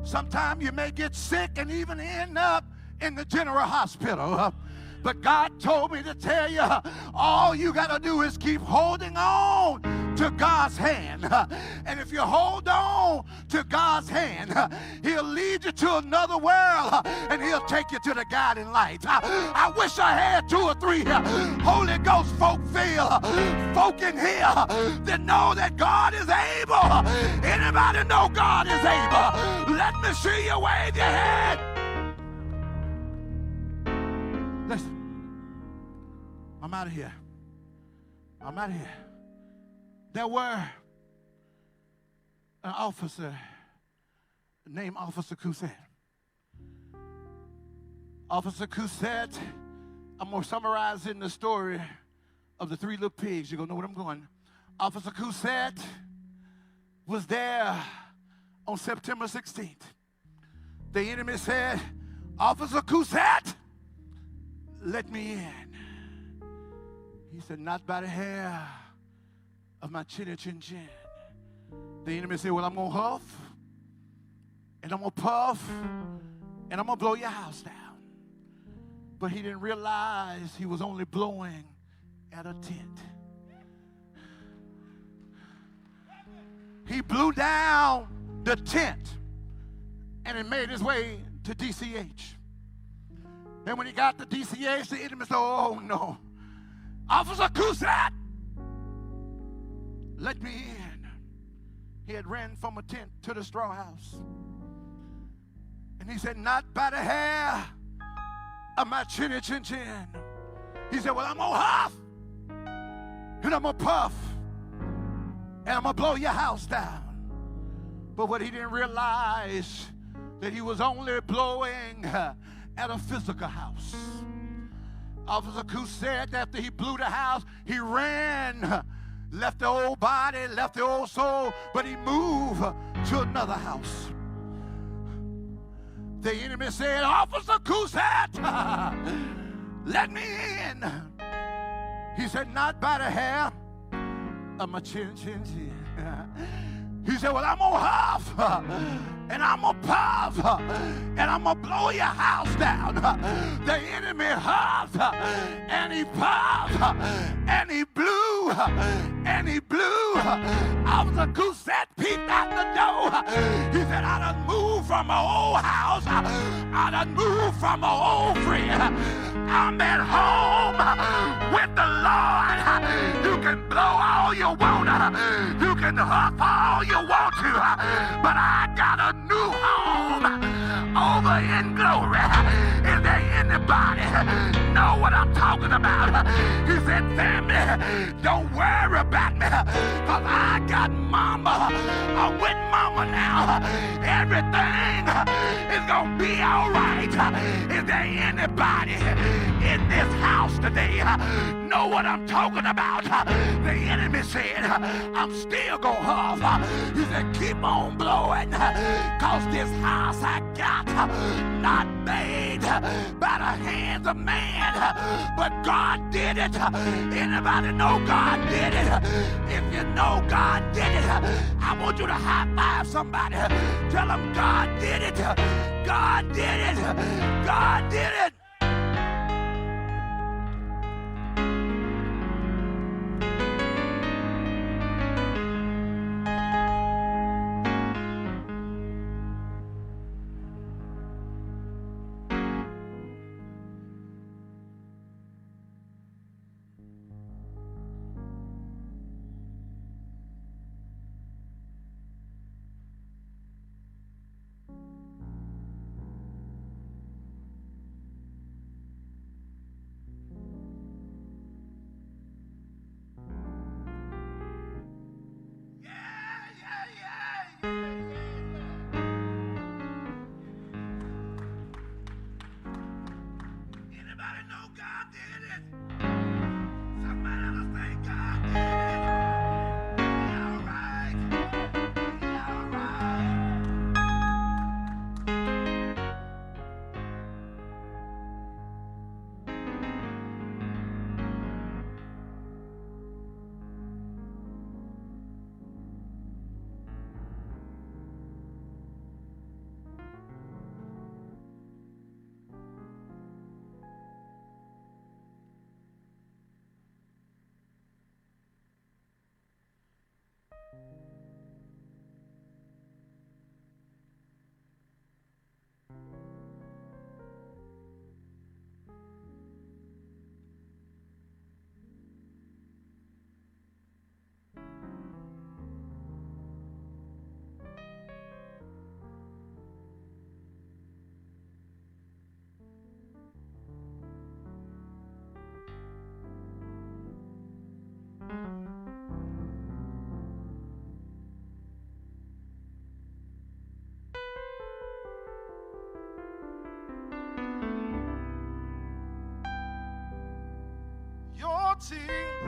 Sometimes you may get sick and even end up in the general hospital. But God told me to tell you, all you got to do is keep holding on to God's hand. And if you hold on to God's hand, he'll lead you to another world and he'll take you to the guiding light. I wish I had 2 or 3 Holy Ghost folk in here that know that God is able. Anybody know God is able? Let me see you wave your hand. Listen, I'm out of here. I'm out of here. There were an officer named Officer Cousette. Officer Cousette, I'm going to summarize in the story of the 3 little pigs. You're going to know where I'm going. Officer Cousette was there on September 16th. The enemy said, Officer Cousette, let me in. He said, not by the hair of my chinny chin chin. The enemy said, well, I'm going to huff, and I'm going to puff, and I'm going to blow your house down. But he didn't realize he was only blowing at a tent. He blew down the tent, and it made his way to DCH. And when he got to DCH, the enemy said, oh, no. Officer Cousette, let me in. He had ran from a tent to the straw house. And he said, not by the hair of my chinny chin chin. He said, well, I'm going to huff, and I'm going to puff, and I'm going to blow your house down. But what he didn't realize, that he was only blowing at a physical house. Officer Cousette, after he blew the house, he ran, left the old body, left the old soul, but he moved to another house. The enemy said, Officer Cousette, let me in. He said, not by the hair of my chin. He said, well, I'm going to huff, and I'm going to puff, and I'm going to blow your house down. The enemy huffed, and he puffed, and he blew, and he blew. Officer Cousette peeped out the door. He said, I done moved from my old house. I done moved from my old friend. I'm at home with the Lord. You can blow all you want. You can huff all you want to. But I got a new home over in glory. Is there anybody know what I'm talking about? He said, family, don't worry about me, because I got mama. I'm with mama now. Everything is going to be all right. Is there anybody in this house today know what I'm talking about? The enemy said, I'm still going to huff. He said, keep on blowing, because this house I got not made by the hands of man, but God did it. Anybody know God did it? If you know God did it, I want you to high five somebody. Tell them God did it. God did it. God did it. Your tears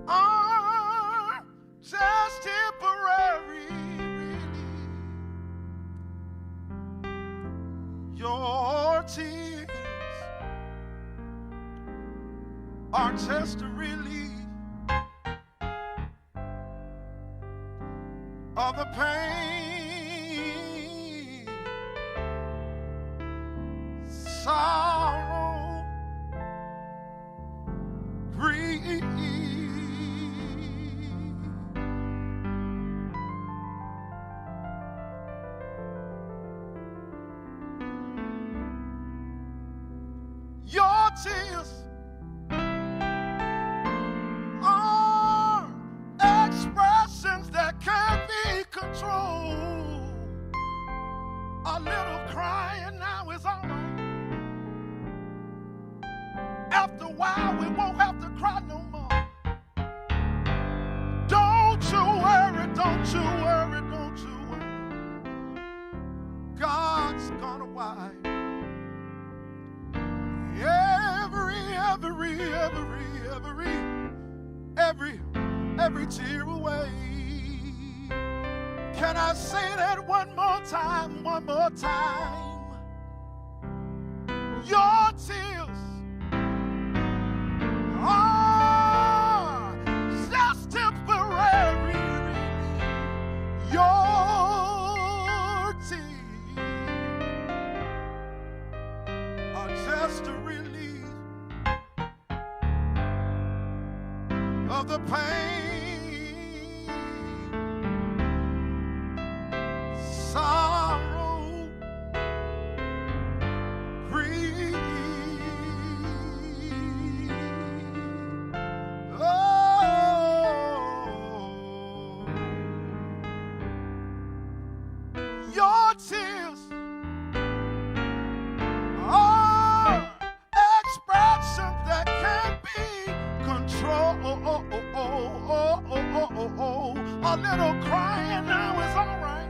are just temporary, really. Your tears are just a relief of the pain, sorrow, grief. Your tears are expressions that can't be controlled. A little crying now is all right. After a while, we won't have to cry no more. Don't you worry, don't you worry. wipe every tear away. Can I say that one more time, one more time? Your tears are just temporary. Your tears are just a relief of the pain, sorrow, grief. Oh, your tears are expressions that can't be controlled. A little crying now is all right.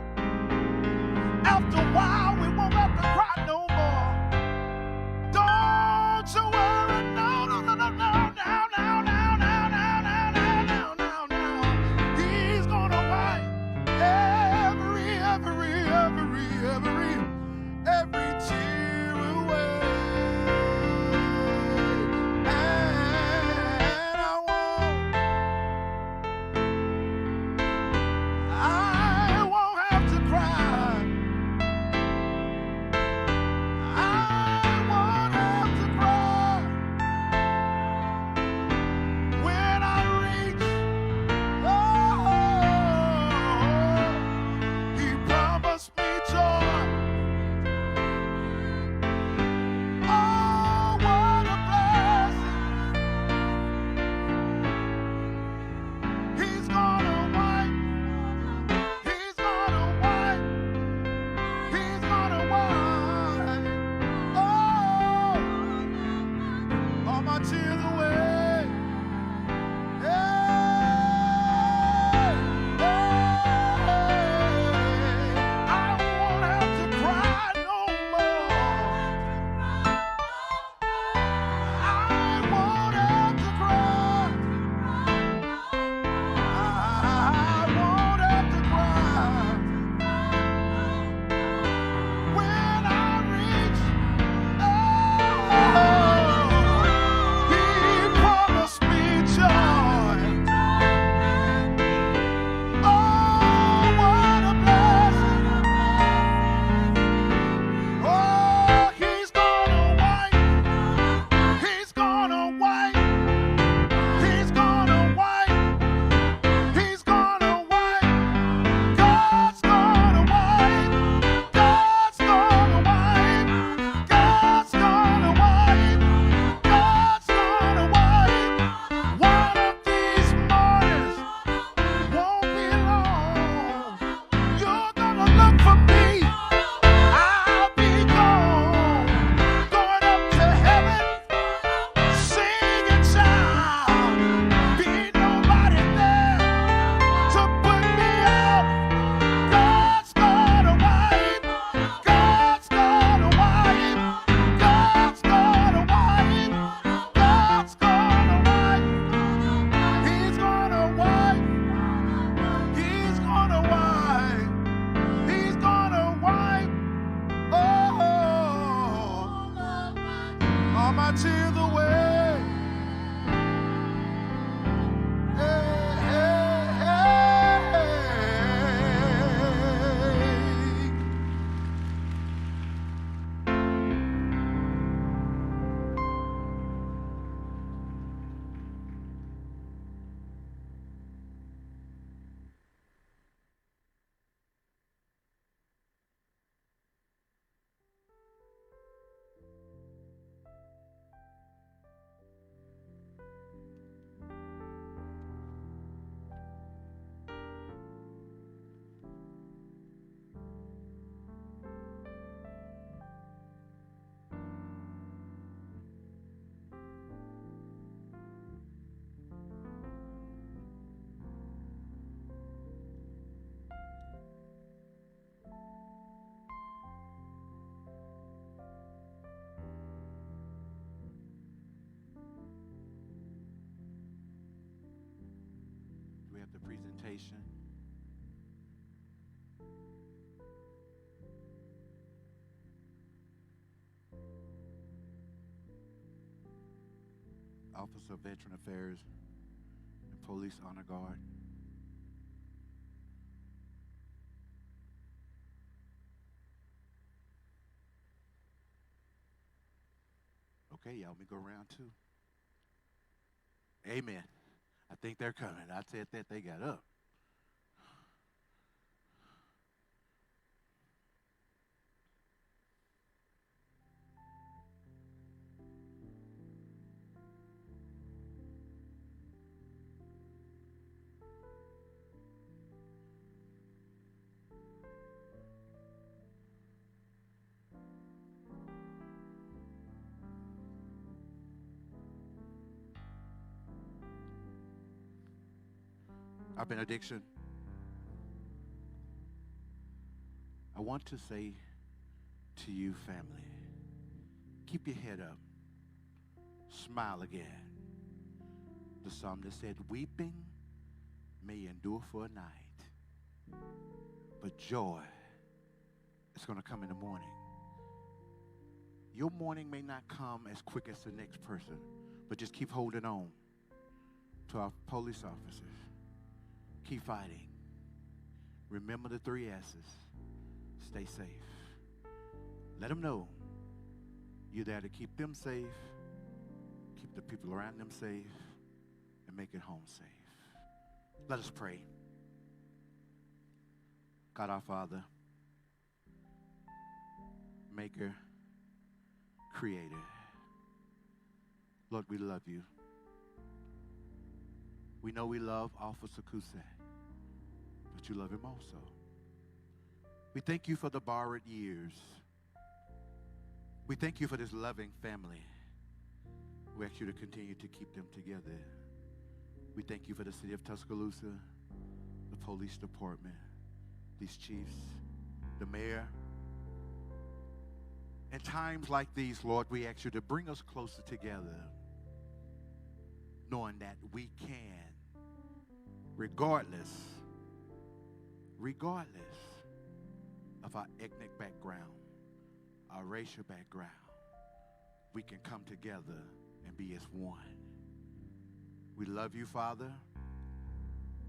After a while, we won't have to cry no more. Don't you worry, no, no, no, no, no, now, now, now, now, now, now, now, now, now. He's gonna wipe every tear away. And I won't have to cry. I won't have to cry when I reach. Oh, he promised me joy. Oh, what a blessing. He's gonna wipe. He's gonna wipe. He's gonna wipe. Oh, all my tears away. Hey, I won't have to cry no more. I won't have to cry. I won't have to cry when I reach. Oh, he promised me joy. Oh, what a blessing. Oh, he's gonna wipe. He's gonna wipe. He's gonna wipe. He's gonna wipe. God's gonna wipe. God's gonna wipe. God's gonna wipe. God's gonna wipe. One of these mornings won't be long. You're gonna look for me. I'll be gone. Going up to heaven. Sing and shout. Be nobody there to put me out. God's gonna wipe. God's gonna wipe. God's gonna wipe. God's gonna wipe. He's gonna wipe. He's gonna wipe. He's gonna wipe. Oh, all my tears away. Hey, hey, hey. invitation. Office of Veteran Affairs and Police Honor Guard. Okay, y'all, let me go around too. Amen. I think they're coming. I said that, they got up. Our benediction. I want to say to you, family, keep your head up. Smile again. The psalmist said, weeping may endure for a night, but joy is going to come in the morning. Your morning may not come as quick as the next person, but just keep holding on to our police officers. Keep fighting. Remember the 3 S's. Stay safe. Let them know you're there to keep them safe, keep the people around them safe, and make it home safe. Let us pray. God our Father, Maker, Creator. Lord, we love you. We know we love Officer Cousett, but you love him also. We thank you for the borrowed years. We thank you for this loving family. We ask you to continue to keep them together. We thank you for the city of Tuscaloosa, the police department, these chiefs, the mayor. In times like these, Lord, we ask you to bring us closer together, knowing that we can, regardless of our ethnic background, our racial background, we can come together and be as one. We love you, Father,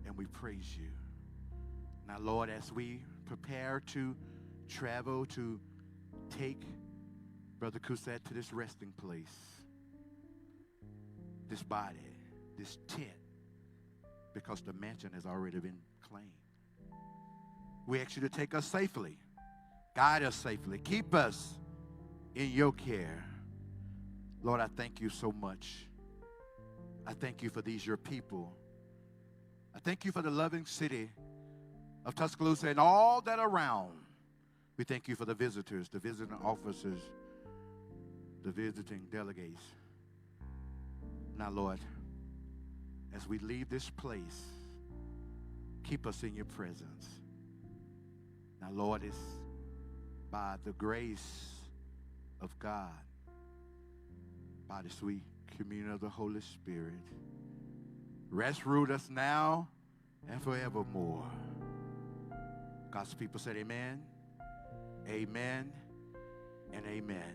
and we praise you. Now, Lord, as we prepare to travel to take Brother Cousett to this resting place, this body, this tent, because the mansion has already been claimed. We ask you to take us safely, guide us safely, keep us in your care. Lord, I thank you so much. I thank you for these, your people. I thank you for the loving city of Tuscaloosa and all that around. We thank you for the visitors, the visiting officers, the visiting delegates. Now, Lord, as we leave this place, keep us in your presence. Now, Lord, it's by the grace of God, by the sweet communion of the Holy Spirit, rest, root us now and forevermore. God's people said amen, amen, and amen.